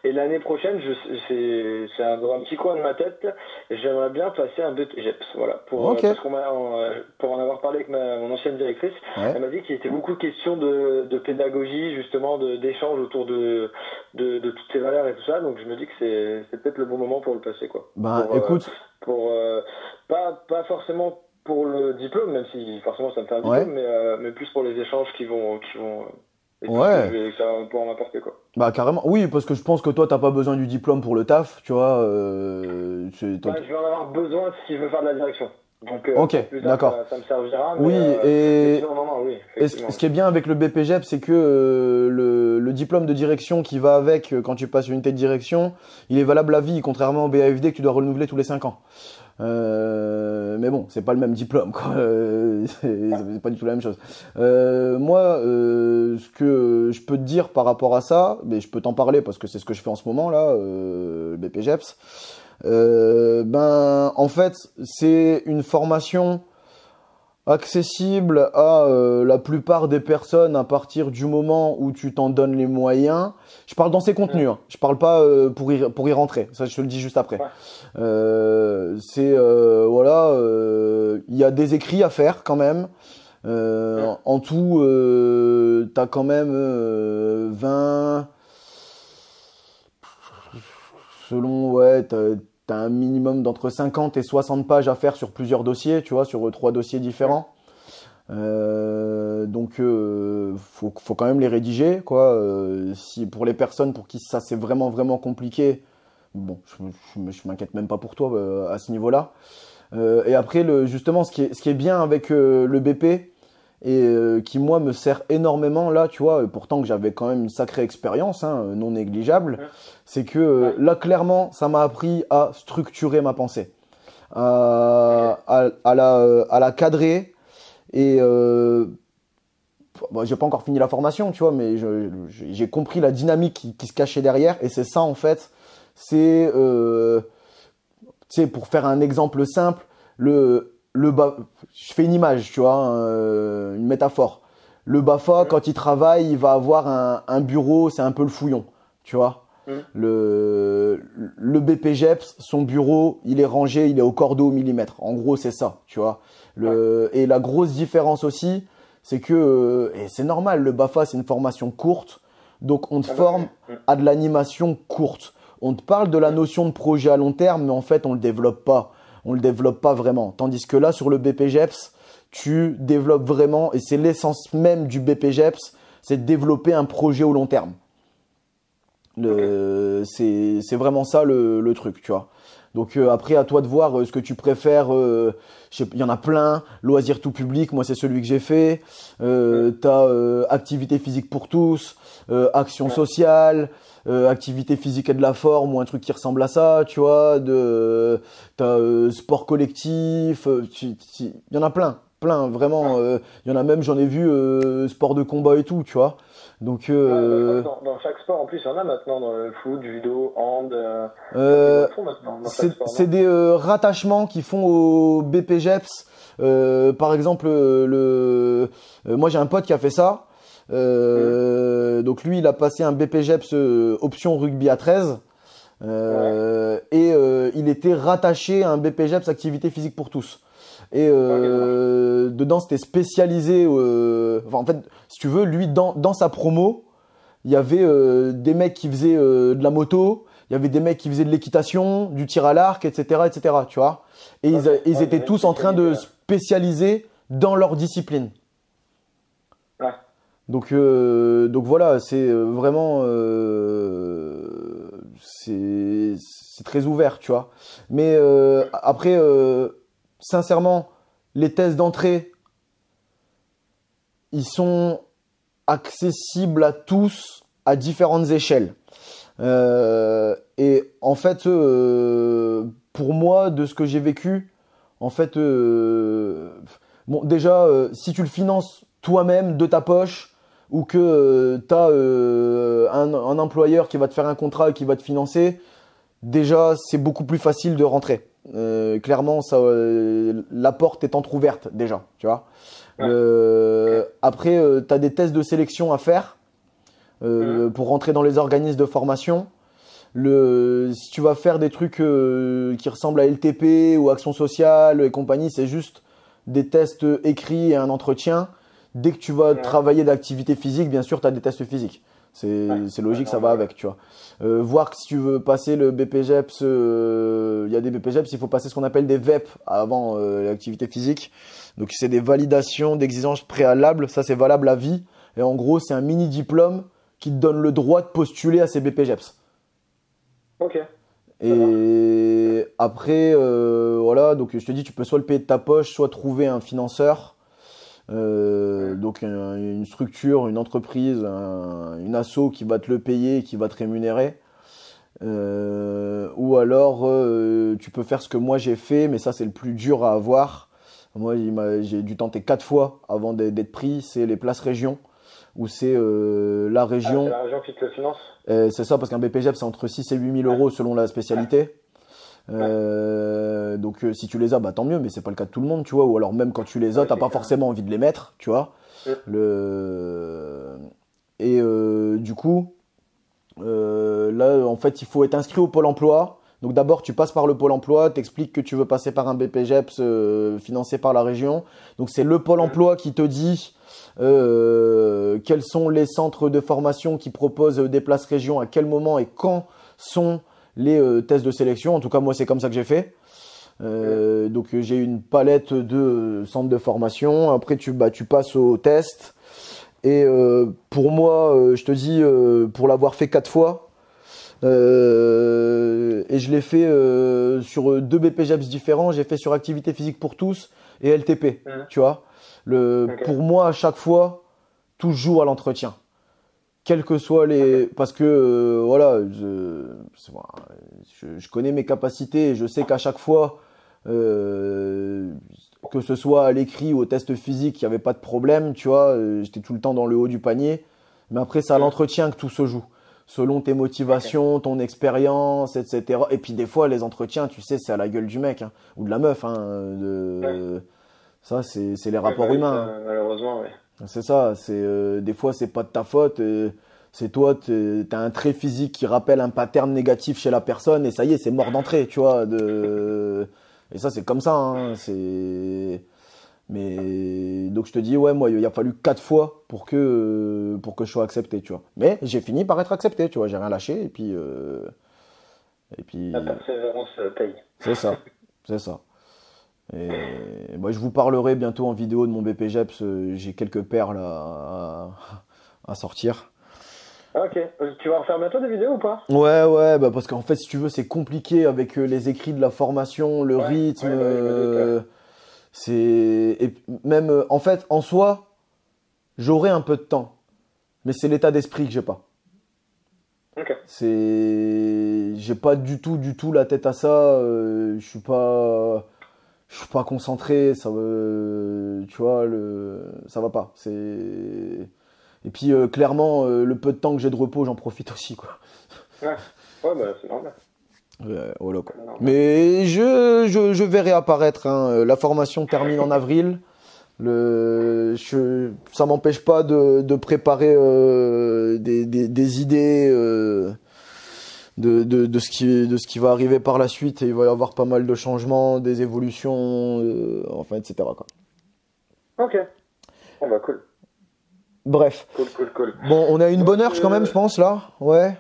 Et l'année prochaine, dans un petit coin de ma tête, j'aimerais bien passer un BPGEPS. Voilà, Ok, parce pour en avoir parlé avec mon ancienne directrice, ouais. elle m'a dit qu'il était beaucoup question de pédagogie, justement, d'échange autour de toutes ces valeurs et tout ça. Donc je me dis que c'est peut-être le bon moment pour le passer, quoi. Ben écoute, Pour pas forcément pour le diplôme, même si forcément ça me fait un ouais, diplôme, mais plus pour les échanges qui vont et tout ce ouais. que ça va pouvoir m'apporter, quoi. Bah carrément, oui, parce que je pense que toi t'as pas besoin du diplôme pour le taf, tu vois. Bah, je vais en avoir besoin si je veux faire de la direction. Donc Ok, pour plus tard, d'accord. ça me servira, Oui, mais et sinon, non, non, oui, Et ce effectivement. ce qui est bien avec le BPGEP, c'est que le diplôme de direction qui va avec quand tu passes une unité de direction, il est valable à vie, contrairement au BAFD que tu dois renouveler tous les 5 ans. Mais bon, c'est pas le même diplôme, quoi. C'est pas du tout la même chose. Moi, ce que je peux te dire par rapport à ça, mais je peux t'en parler parce que c'est ce que je fais en ce moment là, le BPGEPS. Ben, en fait, c'est une formation accessible à la plupart des personnes à partir du moment où tu t'en donnes les moyens. Je parle dans ses contenus, hein. Je parle pas pour y rentrer. Ça, je te le dis juste après. Ouais. Voilà, il y a des écrits à faire quand même. En tout, t'as quand même 20. Selon, ouais, t'as un minimum d'entre 50 et 60 pages à faire sur plusieurs dossiers, tu vois, sur 3 dossiers différents. Donc, faut quand même les rédiger, quoi. Si pour les personnes pour qui ça c'est vraiment vraiment compliqué, bon, je m'inquiète même pas pour toi à ce niveau-là. Et après, justement, ce qui est bien avec le BP et qui moi me sert énormément là, tu vois, pourtant que j'avais quand même une sacrée expérience, hein, non négligeable, c'est que là clairement, ça m'a appris à structurer ma pensée, à la cadrer. Et bon, j'ai pas encore fini la formation, tu vois, mais j'ai compris la dynamique qui se cachait derrière. Et c'est ça, en fait, c'est, tu sais, pour faire un exemple simple, je fais une image, tu vois, une métaphore. Le BAFA, quand il travaille, il va avoir un bureau, c'est un peu le fouillon, tu vois. Le BPGEPS, son bureau, il est rangé, il est au cordeau au millimètre. En gros, c'est ça, tu vois. Et la grosse différence aussi, c'est que, et c'est normal, le BAFA, c'est une formation courte, donc on te forme à de l'animation courte. On te parle de la notion de projet à long terme, mais en fait, on le développe pas. On le développe pas vraiment. Tandis que là, sur le BPGEPS, tu développes vraiment, et c'est l'essence même du BPGEPS, c'est de développer un projet au long terme. C'est vraiment ça le truc, tu vois. Donc après, à toi de voir ce que tu préfères. Il y en a plein. Loisirs tout public, moi c'est celui que j'ai fait. T'as activité physique pour tous, action sociale, activité physique et de la forme ou un truc qui ressemble à ça, tu vois. T'as sport collectif. Il y en a plein, vraiment. Il y en a même, j'en ai vu sport de combat et tout, tu vois. Donc dans chaque sport en plus il y en a maintenant, dans le foot, judo, hand, c'est des rattachements qu'ils font au BPGEPS. Par exemple, moi j'ai un pote qui a fait ça. Donc lui il a passé un BPGEPS option rugby à 13 et il était rattaché à un BPGEPS activité physique pour tous. Et dedans c'était spécialisé. En fait, si tu veux, lui dans sa promo, il y avait des mecs qui faisaient de la moto, il y avait des mecs qui faisaient de l'équitation, du tir à l'arc, etc., tu vois. Et ils étaient tous en train de spécialiser dans leur discipline. Ouais. Donc voilà, c'est vraiment c'est très ouvert, tu vois. Mais après, sincèrement, les tests d'entrée, ils sont accessibles à tous à différentes échelles. Et en fait, pour moi, de ce que j'ai vécu, en fait, bon, déjà, si tu le finances toi-même de ta poche, ou que tu as un employeur qui va te faire un contrat et qui va te financer, déjà, c'est beaucoup plus facile de rentrer. Clairement, ça, la porte est entrouverte déjà, tu vois. Après, tu as des tests de sélection à faire pour rentrer dans les organismes de formation. Si tu vas faire des trucs qui ressemblent à LTP ou Action Sociale et compagnie, c'est juste des tests écrits et un entretien. Dès que tu vas travailler d'activité physique, bien sûr, tu as des tests physiques. C'est logique, ça va avec, tu vois. Voir que si tu veux passer le BPGEPS, il y a des BPGEPS, il faut passer ce qu'on appelle des VEP avant l'activité physique. Donc, c'est des validations d'exigences préalables. Ça, c'est valable à vie. Et en gros, c'est un mini diplôme qui te donne le droit de postuler à ces BPGEPS. Ok. Et après, voilà, donc je te dis, tu peux soit le payer de ta poche, soit trouver un financeur. Donc une structure, une entreprise, une asso qui va te le payer, qui va te rémunérer. Ou alors tu peux faire ce que moi j'ai fait, mais ça c'est le plus dur à avoir. Moi j'ai dû tenter 4 fois avant d'être pris. C'est les places régions, où c'est la région. C'est la région qui te le finance. C'est ça, parce qu'un BPGEP c'est entre 6 et 8 000 euros selon la spécialité. Donc si tu les as, bah tant mieux, mais c'est pas le cas de tout le monde, tu vois. Ou alors même quand tu les as, t'as pas forcément envie de les mettre, tu vois. Et du coup, là en fait il faut être inscrit au Pôle emploi. Donc d'abord tu passes par le Pôle emploi, t'expliques que tu veux passer par un BPGEPS financé par la région. Donc c'est le Pôle emploi qui te dit quels sont les centres de formation qui proposent des places région, à quel moment et quand sont les tests de sélection. En tout cas, moi, c'est comme ça que j'ai fait. Donc, j'ai une palette de centres de formation. Après, tu passes au test. Et pour moi, je te dis, pour l'avoir fait 4 fois, et je l'ai fait sur 2 BPGEPS différents. J'ai fait sur activité physique pour tous et LTP, tu vois. Pour moi, à chaque fois, tout joue à l'entretien. Quels que soient les... Parce que, voilà, je connais mes capacités et je sais qu'à chaque fois, que ce soit à l'écrit ou au test physique, il n'y avait pas de problème, tu vois. J'étais tout le temps dans le haut du panier. Mais après, c'est à l'entretien que tout se joue. Selon tes motivations, ton expérience, etc. Et puis des fois, les entretiens, tu sais, c'est à la gueule du mec, hein, ou de la meuf. Hein, Ça, c'est les rapports humains. Malheureusement, oui. C'est ça, des fois c'est pas de ta faute, c'est toi, t'as un trait physique qui rappelle un pattern négatif chez la personne et ça y est, c'est mort d'entrée, tu vois. Et ça c'est comme ça, hein, mais donc je te dis, ouais, moi il a fallu 4 fois pour que je sois accepté, tu vois. Mais j'ai fini par être accepté, tu vois, j'ai rien lâché et puis la persévérance paye. C'est ça, c'est ça. Et moi, je vous parlerai bientôt en vidéo de mon BPGEPS. J'ai quelques perles à sortir. Ok. Tu vas refaire bientôt des vidéos ou pas? Ouais, bah parce qu'en fait, si tu veux, c'est compliqué avec les écrits de la formation, le Ouais, rythme. ouais, bah, je me doute. C'est et même en fait, en soi, j'aurai un peu de temps, mais c'est l'état d'esprit que j'ai pas. Ok. J'ai pas du tout la tête à ça. Je suis pas concentré. Tu vois, ça va pas. Et puis clairement, le peu de temps que j'ai de repos, j'en profite aussi, quoi. Ouais. Ouais, bah, c'est normal. Voilà, quoi. C'est normal. Mais je vais réapparaître, hein. La formation termine en avril. Ça m'empêche pas de préparer des idées de ce qui va arriver par la suite. Et il va y avoir pas mal de changements, des évolutions, enfin, etc., quoi. Ok. Bon, bah, cool. Bref. Cool. Bon, on a une bonne heure Donc, quand même, je pense, là. Ouais.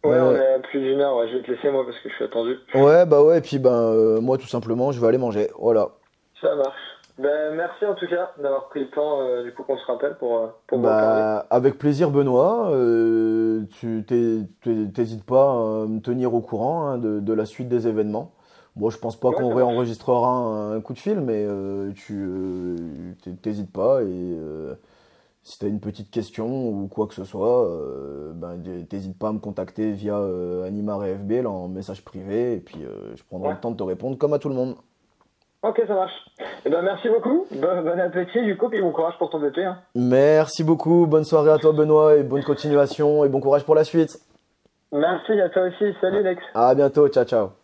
Ouais, on est à plus d'une heure. Ouais, je vais te laisser, moi, parce que je suis attendu. Ouais, bah ouais, et puis moi, tout simplement, je vais aller manger. Voilà. Ça marche. Ben, merci en tout cas d'avoir pris le temps, du coup, qu'on se rappelle pour m'en parler. Bah, avec plaisir, Benoît. T'hésites pas à me tenir au courant, hein, de la suite des événements. Bon, je pense pas Ouais, qu'on ça marche. réenregistrera un coup de fil, mais t'hésites pas. Et si t'as une petite question ou quoi que ce soit, ben, t'hésites pas à me contacter via Animar et FBL en message privé. Et puis, je prendrai Ouais. le temps de te répondre comme à tout le monde. Ok, ça marche. Eh ben, merci beaucoup. Bon appétit, du coup, et bon courage pour ton BP. Hein. Merci beaucoup. Bonne soirée à toi, Benoît, et bonne continuation et bon courage pour la suite. Merci à toi aussi. Salut, Lex. À bientôt. Ciao, ciao.